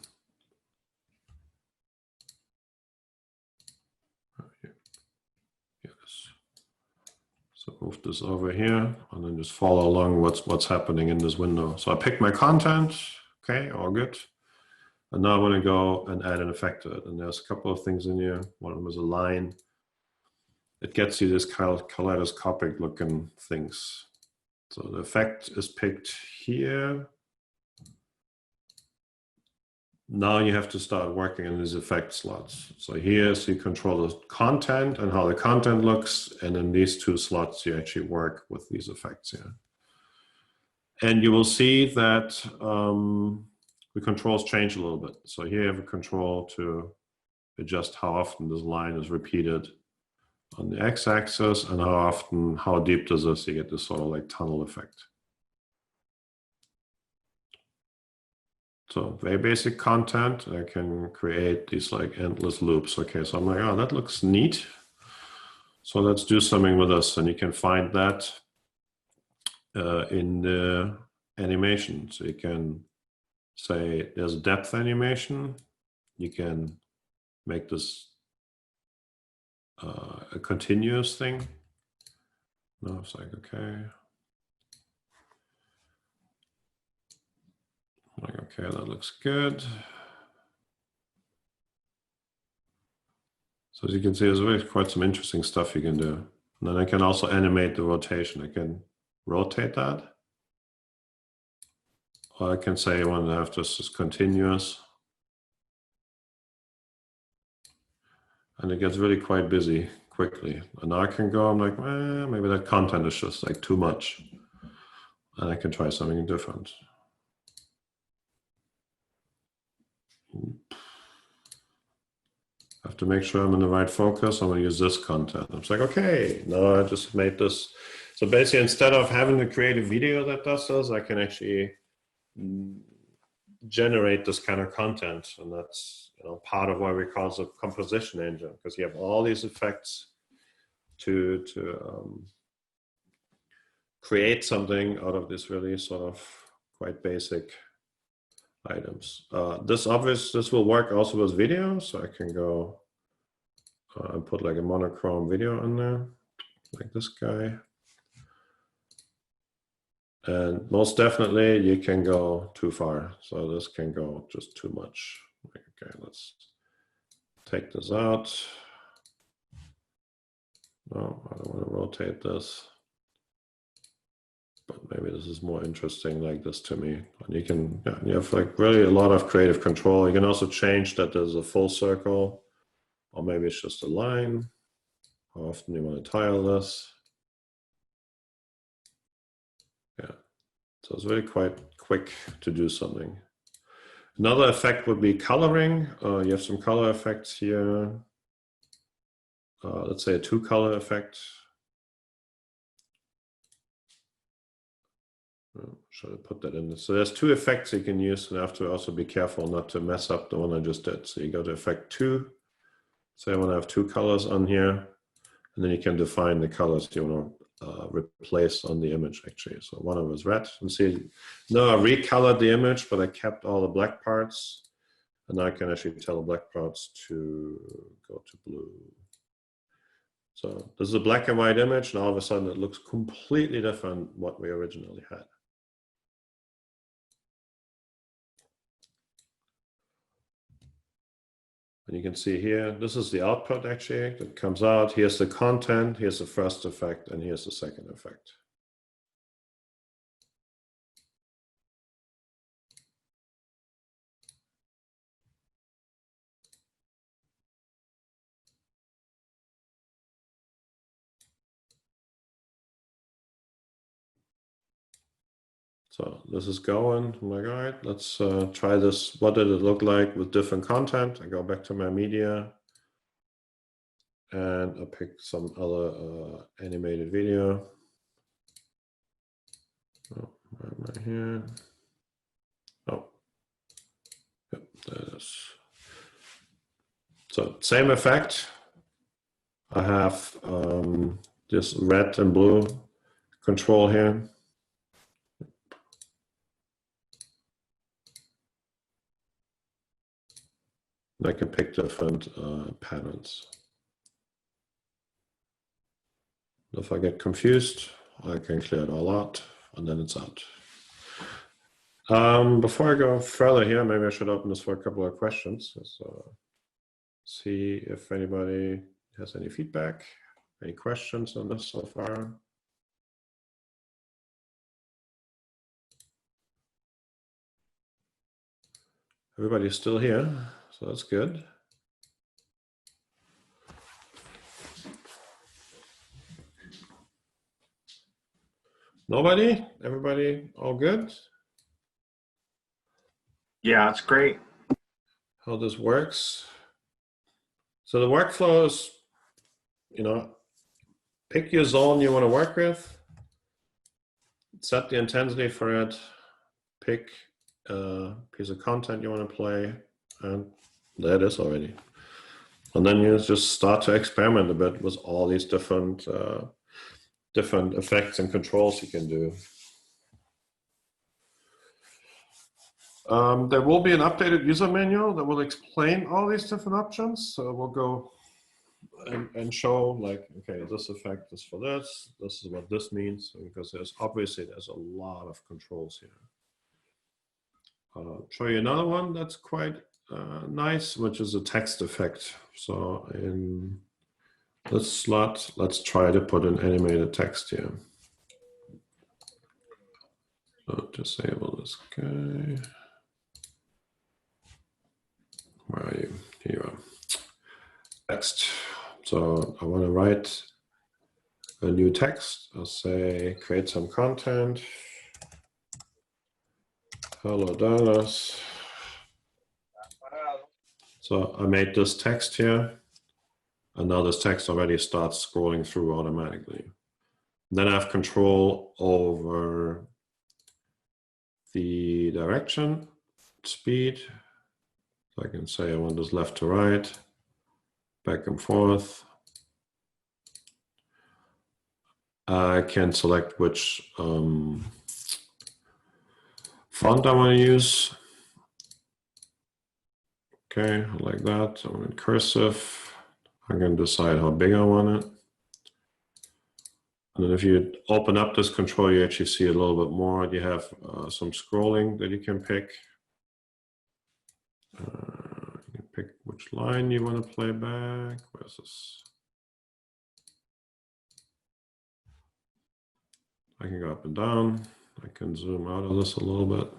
Yes. So move this over here and then just follow along what's happening in this window. So I pick my content, okay, all good. And now I want to go and add an effect to it. And there's a couple of things in here. One of them is a line. It gets you this kaleidoscopic looking things. So the effect is picked here. Now you have to start working in these effect slots. So here, so you control the content and how the content looks. And in these two slots, you actually work with these effects here. And you will see that the controls change a little bit. So here you have a control to adjust how often this line is repeated on the x-axis and how deep does this, you get this sort of like tunnel effect. So very basic content. I can create these like endless loops. Okay, so I'm like, oh, that looks neat. So let's do something with this. And you can find that in the animation. So you can say there's a depth animation. You can make this a continuous thing. No, it's like, okay. Like, okay, that looks good. So as you can see, there's really quite some interesting stuff you can do. And then I can also animate the rotation. I can rotate that. Or I can say I want to have this as continuous. And it gets really quite busy quickly. And now I can go, I'm like, maybe that content is just like too much. And I can try something different. I have to make sure I'm in the right focus. I'm going to use this content. I'm like, okay, no, I just made this. So basically, instead of having to create a video that does this, I can actually generate this kind of content. And that's, you know, part of why we call it a composition engine, because you have all these effects to create something out of this really sort of quite basic items. This will work also with video, so I can go and put like a monochrome video in there, like this guy. And most definitely you can go too far. So this can go just too much. Okay, let's take this out. No, I don't want to rotate this. But maybe this is more interesting like this to me. And you can, yeah, you have like really a lot of creative control. You can also change that there's a full circle, or maybe it's just a line. How often you want to tile this. Yeah, so it's really quite quick to do something. Another effect would be coloring. You have some color effects here. Let's say a 2-color effect. Should I put that in? So there's 2 effects you can use, and I have to also be careful not to mess up the one I just did. So you go to effect 2. So I want to have 2 colors on here, and then you can define the colors you want to replace on the image actually. So one of them is red, and see, no, I recolored the image, but I kept all the black parts, and now I can actually tell the black parts to go to blue. So this is a black and white image, and all of a sudden it looks completely different what we originally had. And you can see here, this is the output actually that comes out. Here's the content, here's the first effect, and here's the second effect. So this is going, I'm like, all right, let's try this. What did it look like with different content? I go back to my media and I pick some other animated video. Oh, where am I here? Oh, yep, there it is. So same effect. I have this red and blue control here. I can pick different patterns. If I get confused, I can clear it all out, and then it's out. Before I go further here, maybe I should open this for a couple of questions. So, see if anybody has any feedback, any questions on this so far. Everybody's still here, so that's good. Nobody? Everybody all good? Yeah, it's great. How this works. So the workflow is, you know, pick your zone you want to work with, set the intensity for it, pick a piece of content you want to play, and there it is already. And then you just start to experiment a bit with all these different different effects and controls you can do. There will be an updated user manual that will explain all these different options. So we'll go and show like, okay, this effect is for this. This is what this means, because there's a lot of controls here. Show you another one that's quite nice, which is a text effect. So in this slot, let's try to put an animated text here. So disable this guy. Where are you? Here you are. Text. So I want to write a new text. I'll say create some content. Hello, DYLOS. So I made this text here, and now this text already starts scrolling through automatically. Then I have control over the direction, speed. So I can say I want this left to right, back and forth. I can select which font I want to use. Okay, like that. I want it cursive. I can decide how big I want it. And then if you open up this control, you actually see a little bit more. You have some scrolling that you can pick. You can pick which line you want to play back. Where's this? I can go up and down. I can zoom out of this a little bit.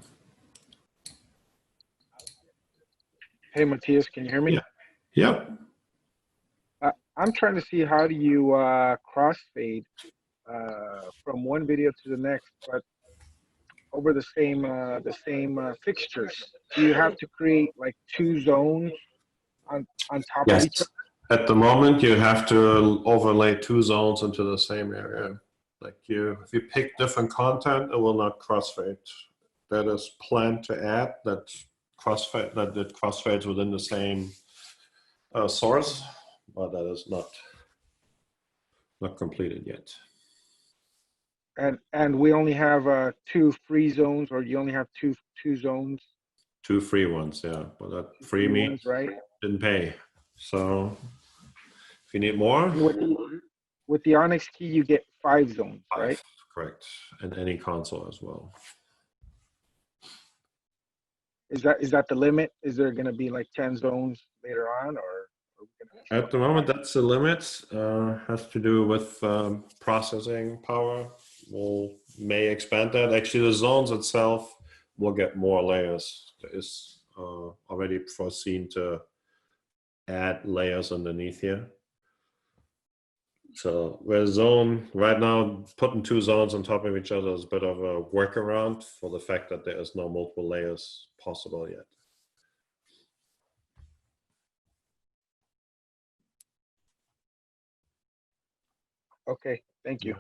Hey, Matthias, can you hear me? Yeah. Yep. I'm trying to see how do you crossfade from one video to the next, but over the same fixtures. Do you have to create like two zones on top of each Yes. other? At the moment, you have to overlay two zones into the same area. Like if you pick different content, it will not crossfade. That is planned to add that it crossfades within the same source, but that is not completed yet. And we only have two free zones, or you only have two zones? Two free ones, yeah. But that free means right? didn't pay. So if you need more, With the Onyx key, you get 5 zones, 5, right? correct, and any console as well. Is that the limit? Is there going to be like 10 zones later on, or? At the moment, that's the limit. Has to do with processing power. We may expand that. Actually, the zones itself will get more layers. There is already foreseen to add layers underneath here. So where zone right now, putting two zones on top of each other is a bit of a workaround for the fact that there is no multiple layers possible yet. Okay, thank you.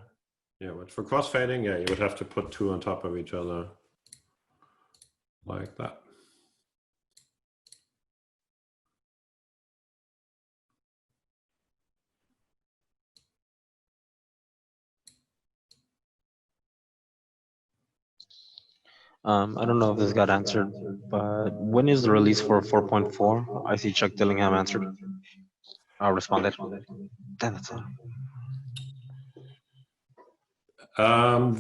Yeah, but for crossfading, yeah, you would have to put two on top of each other like that. I don't know if this got answered, but when is the release for 4.4? I see Chuck Dillingham answered. I'll respond it. Damn it.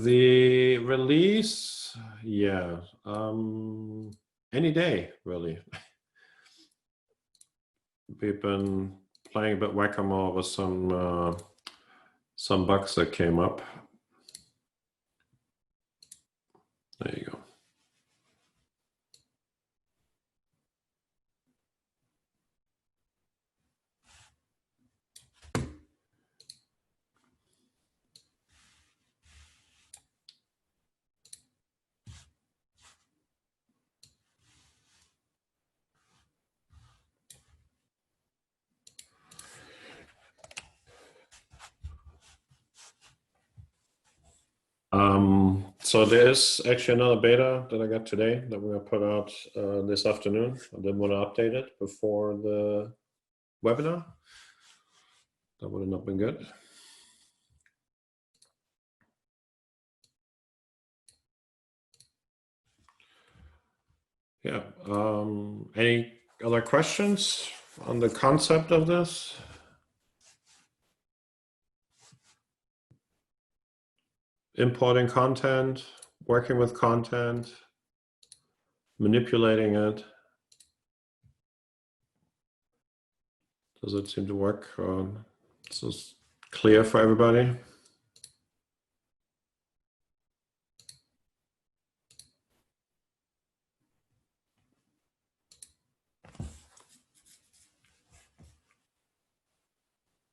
The release, yeah, any day really. We've been playing a bit whack-a-mole with some bugs that came up. There you go. So there is actually another beta that I got today that we're gonna put out this afternoon. I didn't want to update it before the webinar. That would have not been good. Yeah, any other questions on the concept of this? Importing content, working with content, manipulating it. Does it seem to work? This is clear for everybody.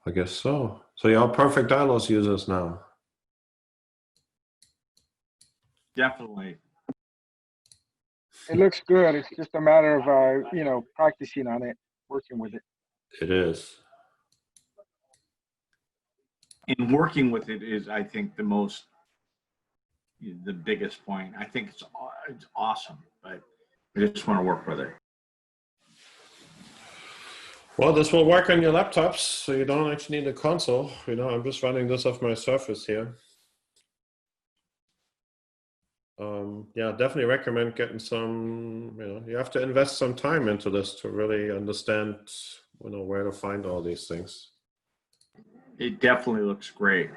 I guess so. So you're all perfect DYLOS users now. Definitely. It looks good. It's just a matter of you know, practicing on it, working with it. It is. And working with it is, I think, the biggest point. I think it's awesome, but I just want to work with it. Well, this will work on your laptops, so you don't actually need a console. You know, I'm just running this off my Surface here. Yeah, definitely recommend getting some, you know, you have to invest some time into this to really understand, you know, where to find all these things. It definitely looks great.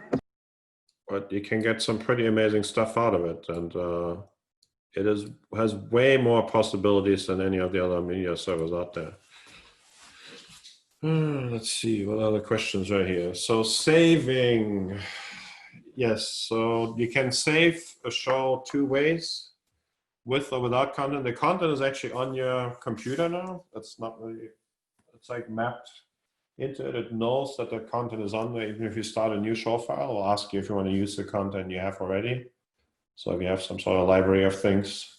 But you can get some pretty amazing stuff out of it. And it has way more possibilities than any of the other media servers out there. Let's see, what other questions right here? So saving, yes, so you can save a show two ways, with or without content. The content is actually on your computer now. That's not really, it's like mapped into it. It knows that the content is on there. Even if you start a new show file, it'll ask you if you want to use the content you have already. So if you have some sort of library of things.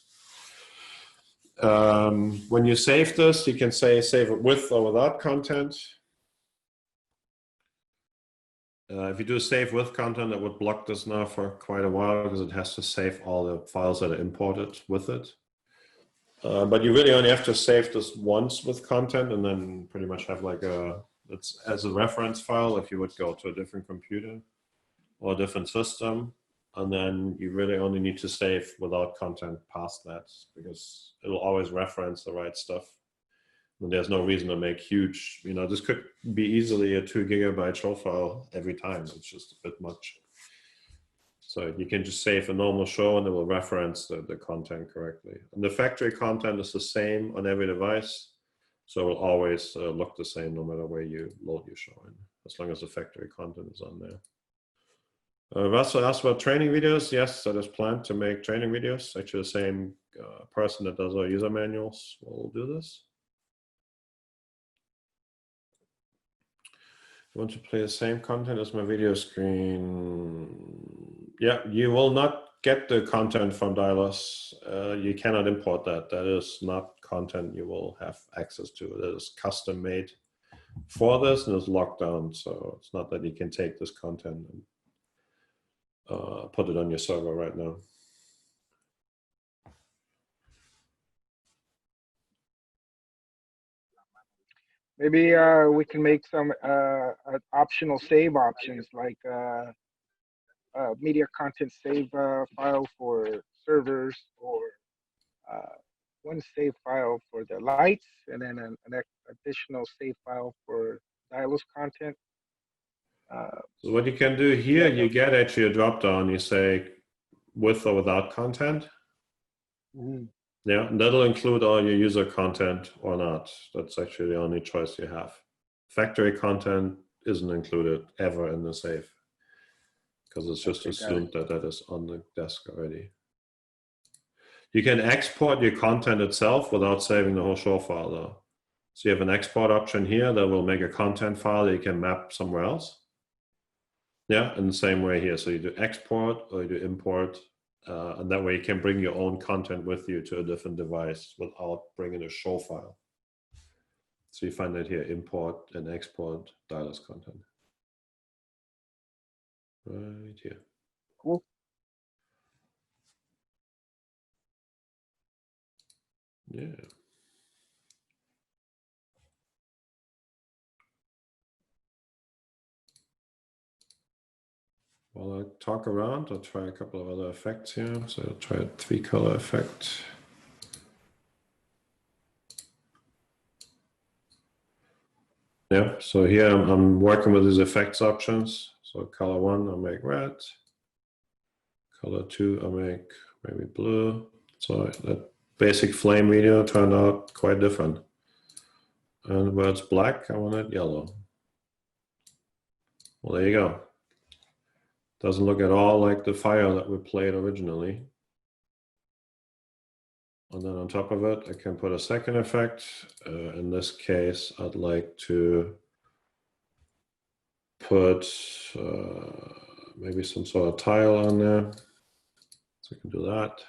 When you save this, you can say save it with or without content. If you do save with content, it would block this now for quite a while because it has to save all the files that are imported with it. But you really only have to save this once with content and then pretty much have like it's as a reference file if you would go to a different computer or a different system. And then you really only need to save without content past that because it will always reference the right stuff. And there's no reason to make huge, you know, this could be easily a 2 GB show file every time. It's just a bit much. So you can just save a normal show and it will reference the content correctly. And the factory content is the same on every device. So it will always look the same no matter where you load your show in, as long as the factory content is on there. Russell asked about training videos. Yes, that is planned to make training videos. Actually, the same person that does our user manuals will do this. You want to play the same content as my video screen? Yeah, you will not get the content from DYLOS. You cannot import that. That is not content you will have access to. It is custom made for this and is locked down. So it's not that you can take this content and put it on your server right now. Maybe we can make some optional save options like media content save file for servers, or one save file for the lights, and then an additional save file for DYLOS content. So what you can do here, you get actually a drop down. You say with or without content. Mm-hmm. Yeah, and that'll include all your user content or not. That's actually the only choice you have. Factory content isn't included ever in the save because it's just assumed that that is on the desk already. You can export your content itself without saving the whole show file though. So you have an export option here that will make a content file that you can map somewhere else. Yeah, in the same way here. So you do export or you do import. And that way you can bring your own content with you to a different device without bringing a show file. So you find that here, import and export DYLOS content. Right here. Cool. Yeah. While I talk around, I'll try a couple of other effects here. So I'll try a 3-color effect. Yeah, so here I'm working with these effects options. So color 1, I'll make red. Color 2, I'll make maybe blue. So that basic flame video turned out quite different. And where it's black, I want it yellow. Well, there you go. Doesn't look at all like the fire that we played originally. And then on top of it, I can put a second effect. In this case, I'd like to put maybe some sort of tile on there. So I can do that.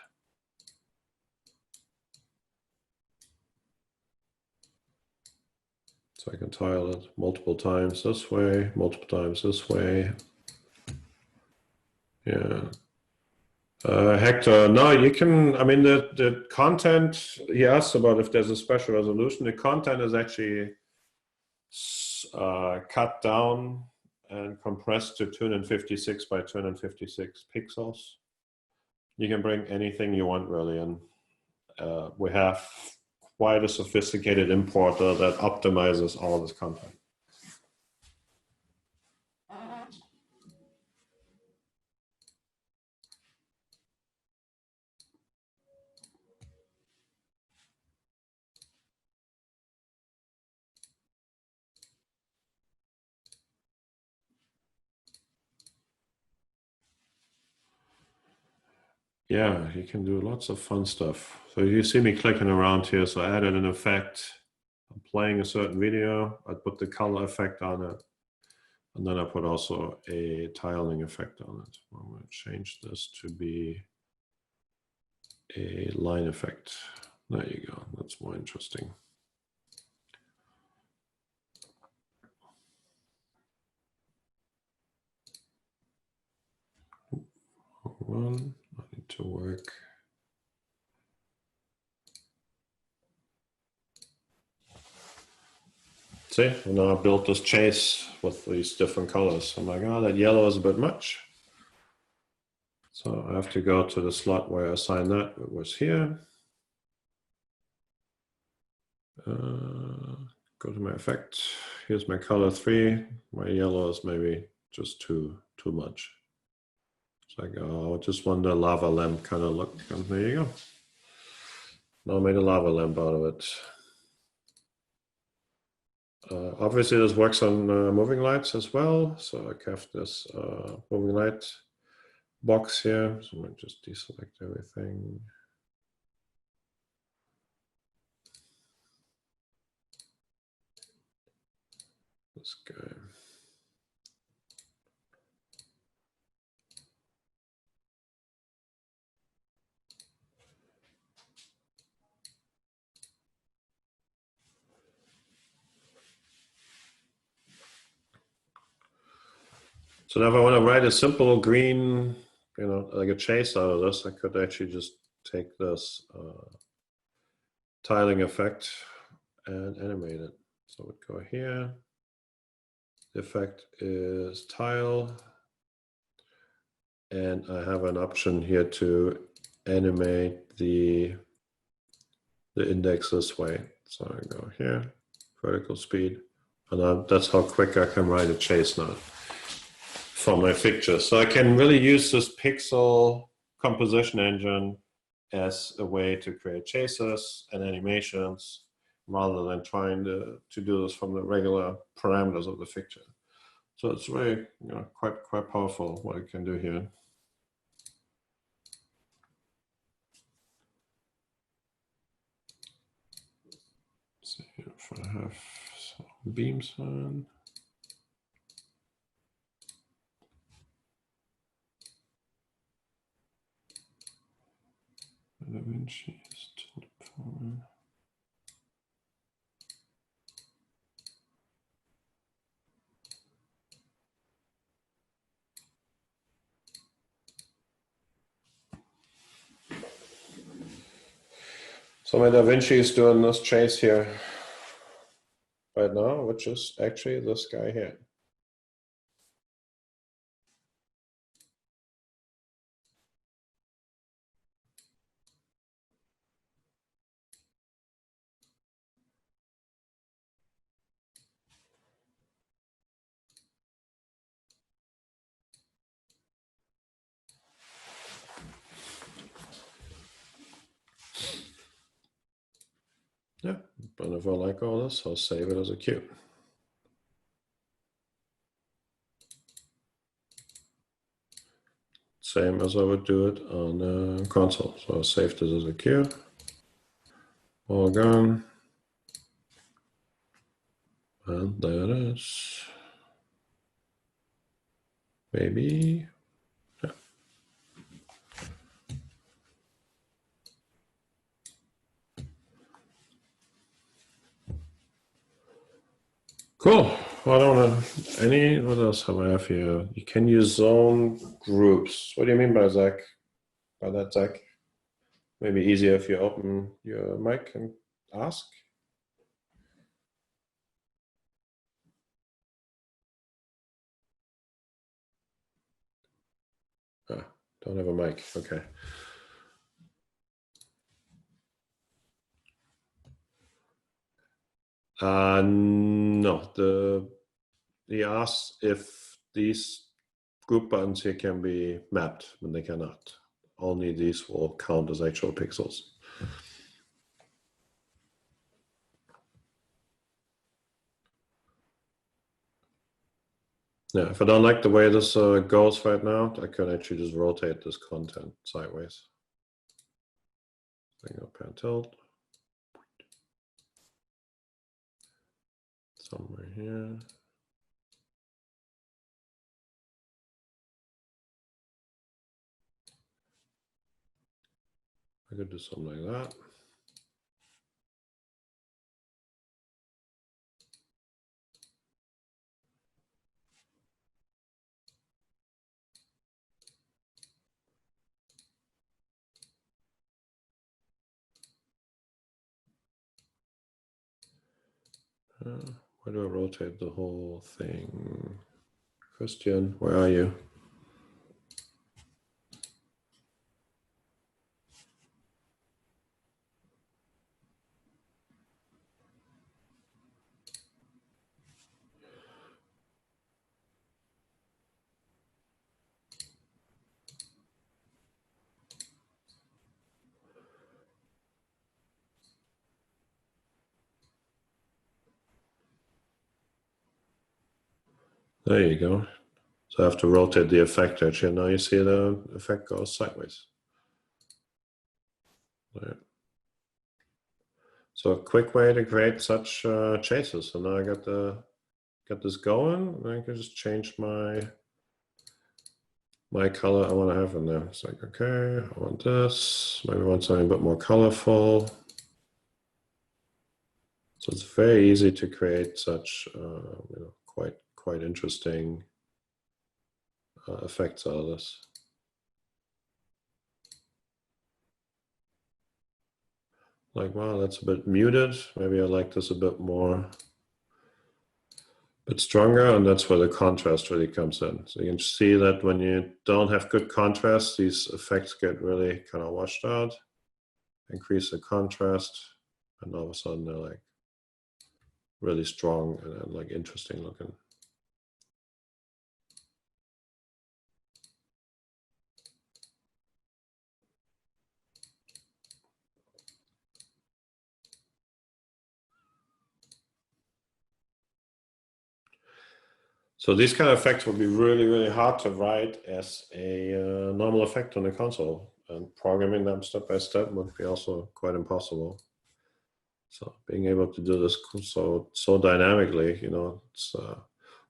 So I can tile it multiple times this way, multiple times this way. Yeah. Hector, no, you can, I mean, the content, he asked about if there's a special resolution. The content is actually cut down and compressed to 256 by 256 pixels. You can bring anything you want really in. We have quite a sophisticated importer that optimizes all this content. Yeah, you can do lots of fun stuff. So you see me clicking around here. So I added an effect. I'm playing a certain video. I put the color effect on it. And then I put also a tiling effect on it. I'm going to change this to be a line effect. There you go. That's more interesting. One, I need to work. See, and now I built this chase with these different colors. I'm like, oh, that yellow is a bit much. So I have to go to the slot where I assigned that. It was here. Go to my effect. Here's my color 3. My yellow is maybe just too much. It's like, oh, I just want the lava lamp kind of look. And there you go. Now I made a lava lamp out of it. Obviously, this works on moving lights as well. So I have this moving light box here. So I'm going to just deselect everything. This guy. So now if I want to write a simple green, you know, like a chase out of this, I could actually just take this tiling effect and animate it. So I would go here. The effect is tile. And I have an option here to animate the index this way. So I go here, vertical speed. And that's how quick I can write a chase now for my picture. So I can really use this pixel composition engine as a way to create chases and animations rather than trying to do this from the regular parameters of the picture. So it's very, you know, quite powerful what I can do here. Let's see if I have some beams on. DaVinci is tilde forward. So my DaVinci is doing this chase here right now, which is actually this guy here. Yeah, but if I like all this, I'll save it as a cube. Same as I would do it on a console. So I'll save this as a cube. All gone. And there it is. Maybe. Yeah. Cool. Well, I don't know any. What else have I have here? You can use zone groups. What do you mean by Zach? By that, Zach? Maybe easier if you open your mic and ask. Ah, don't have a mic. Okay. No. He asks if these group buttons here can be mapped, when they cannot. Only these will count as actual pixels. Yeah, if I don't like the way this goes right now, I can actually just rotate this content sideways. Bring up and tilt. Somewhere here. I could do something like that. Why do I rotate the whole thing? Christian, where are you? There you go. So I have to rotate the effect actually. Now you see the effect goes sideways. Right. So a quick way to create such chases. So now I got this going, and I can just change my color I want to have in there. It's like, okay, I want this. Maybe I want something a bit more colorful. So it's very easy to create such quite interesting effects out of this. Like, wow, that's a bit muted. Maybe I like this a bit more, bit stronger, and that's where the contrast really comes in. So you can see that when you don't have good contrast, these effects get really kind of washed out. Increase the contrast, and all of a sudden they're like really strong and like interesting looking. So these kind of effects would be really, really hard to write as a normal effect on the console, and programming them step by step would be also quite impossible. So being able to do this so dynamically, you know, it's,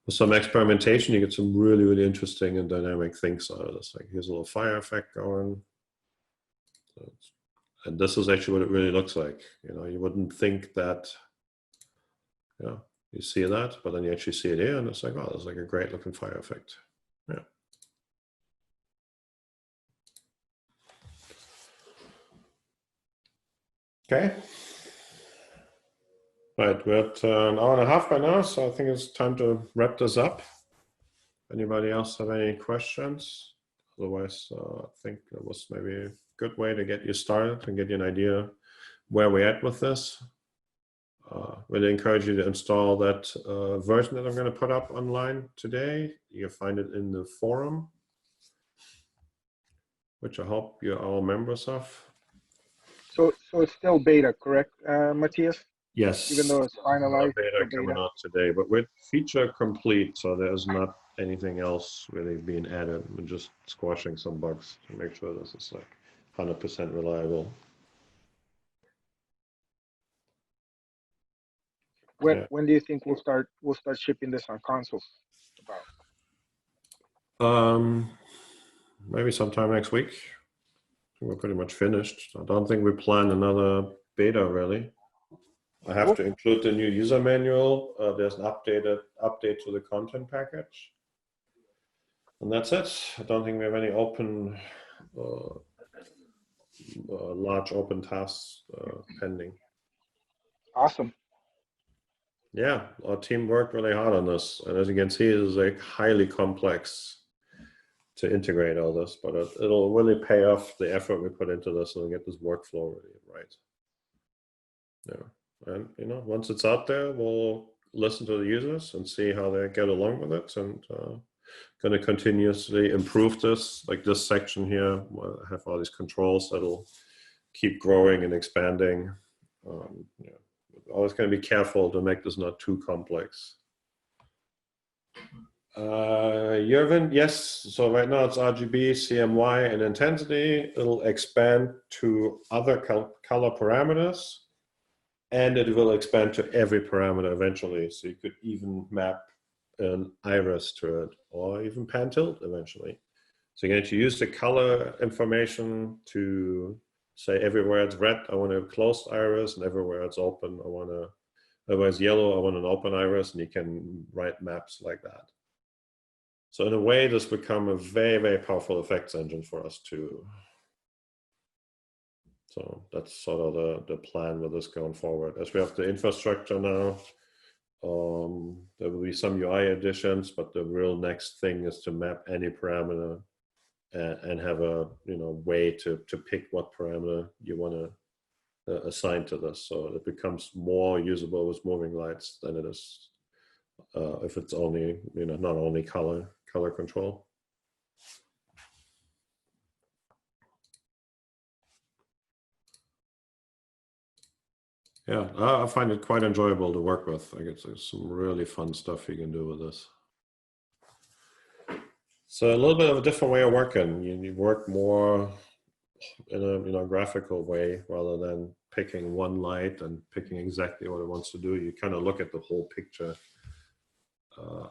with some experimentation, you get some really, really interesting and dynamic things out of this. Like here's a little fire effect going. And this is actually what it really looks like. You know, you wouldn't think that, yeah, you see that, but then you actually see it here and it's like, oh, that's like a great looking fire effect. Yeah. Okay. Right, we're at an hour and a half by now, so I think it's time to wrap this up. Anybody else have any questions? Otherwise, I think that was maybe a good way to get you started and get you an idea where we're at with this. Really encourage you to install that version that I'm going to put up online today. You can find it in the forum, which I hope you're all members of. So it's still beta, correct, Matthias? Yes. Even though it's finalized, beta coming out today, but we're feature complete, so there's not anything else really being added. We're just squashing some bugs to make sure this is like 100% reliable. When do you think we'll start shipping this on consoles? Maybe sometime next week. We're pretty much finished. I don't think we plan another beta really. I have to include the new user manual. There's an update to the content package. And that's it. I don't think we have any open, large open tasks pending. Awesome. Yeah, our team worked really hard on this. And as you can see, it is like highly complex to integrate all this, but it'll really pay off the effort we put into this and get this workflow really right. Yeah, and you know, once it's out there, we'll listen to the users and see how they get along with it, and going to continuously improve this. Like this section here, I have all these controls that'll keep growing and expanding. Yeah, always going to be careful to make this not too complex. Jürgen, yes, so right now it's RGB, CMY, and intensity. It'll expand to other color parameters, and it will expand to every parameter eventually. So you could even map an iris to it, or even pan tilt eventually. So you're going to use the color information to say everywhere it's red, I want a closed iris, and everywhere it's open, everywhere it's yellow, I want an open iris, and you can write maps like that. So in a way, this become a very, very powerful effects engine for us too. So that's sort of the plan with this going forward. As we have the infrastructure now, there will be some UI additions, but the real next thing is to map any parameter and have a way to pick what parameter you want to assign to this. So it becomes more usable with moving lights than it is if it's only not only color control. Yeah, I find it quite enjoyable to work with. I guess there's some really fun stuff you can do with this. So a little bit of a different way of working. You work more in a graphical way rather than picking one light and picking exactly what it wants to do. You kind of look at the whole picture,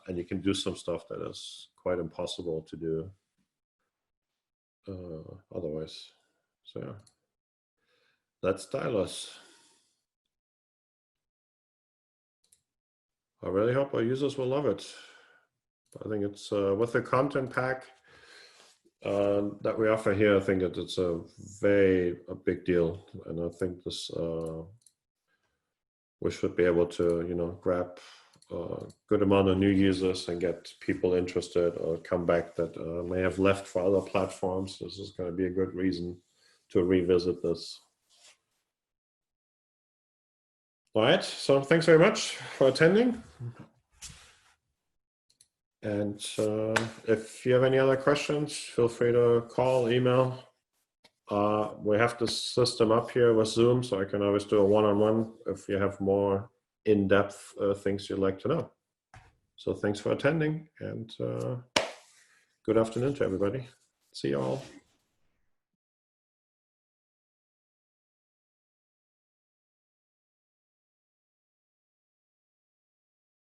and you can do some stuff that is quite impossible to do otherwise. So yeah, that's DYLOS. I really hope our users will love it. I think it's with the content pack that we offer here, I think it's a big deal, and I think this we should be able to grab a good amount of new users and get people interested or come back that may have left for other platforms. This is going to be a good reason to revisit this. All right, so thanks very much for attending. And if you have any other questions, feel free to call, email. We have the system up here with Zoom, so I can always do a one-on-one if you have more in-depth things you'd like to know. So thanks for attending, and good afternoon to everybody. See you all.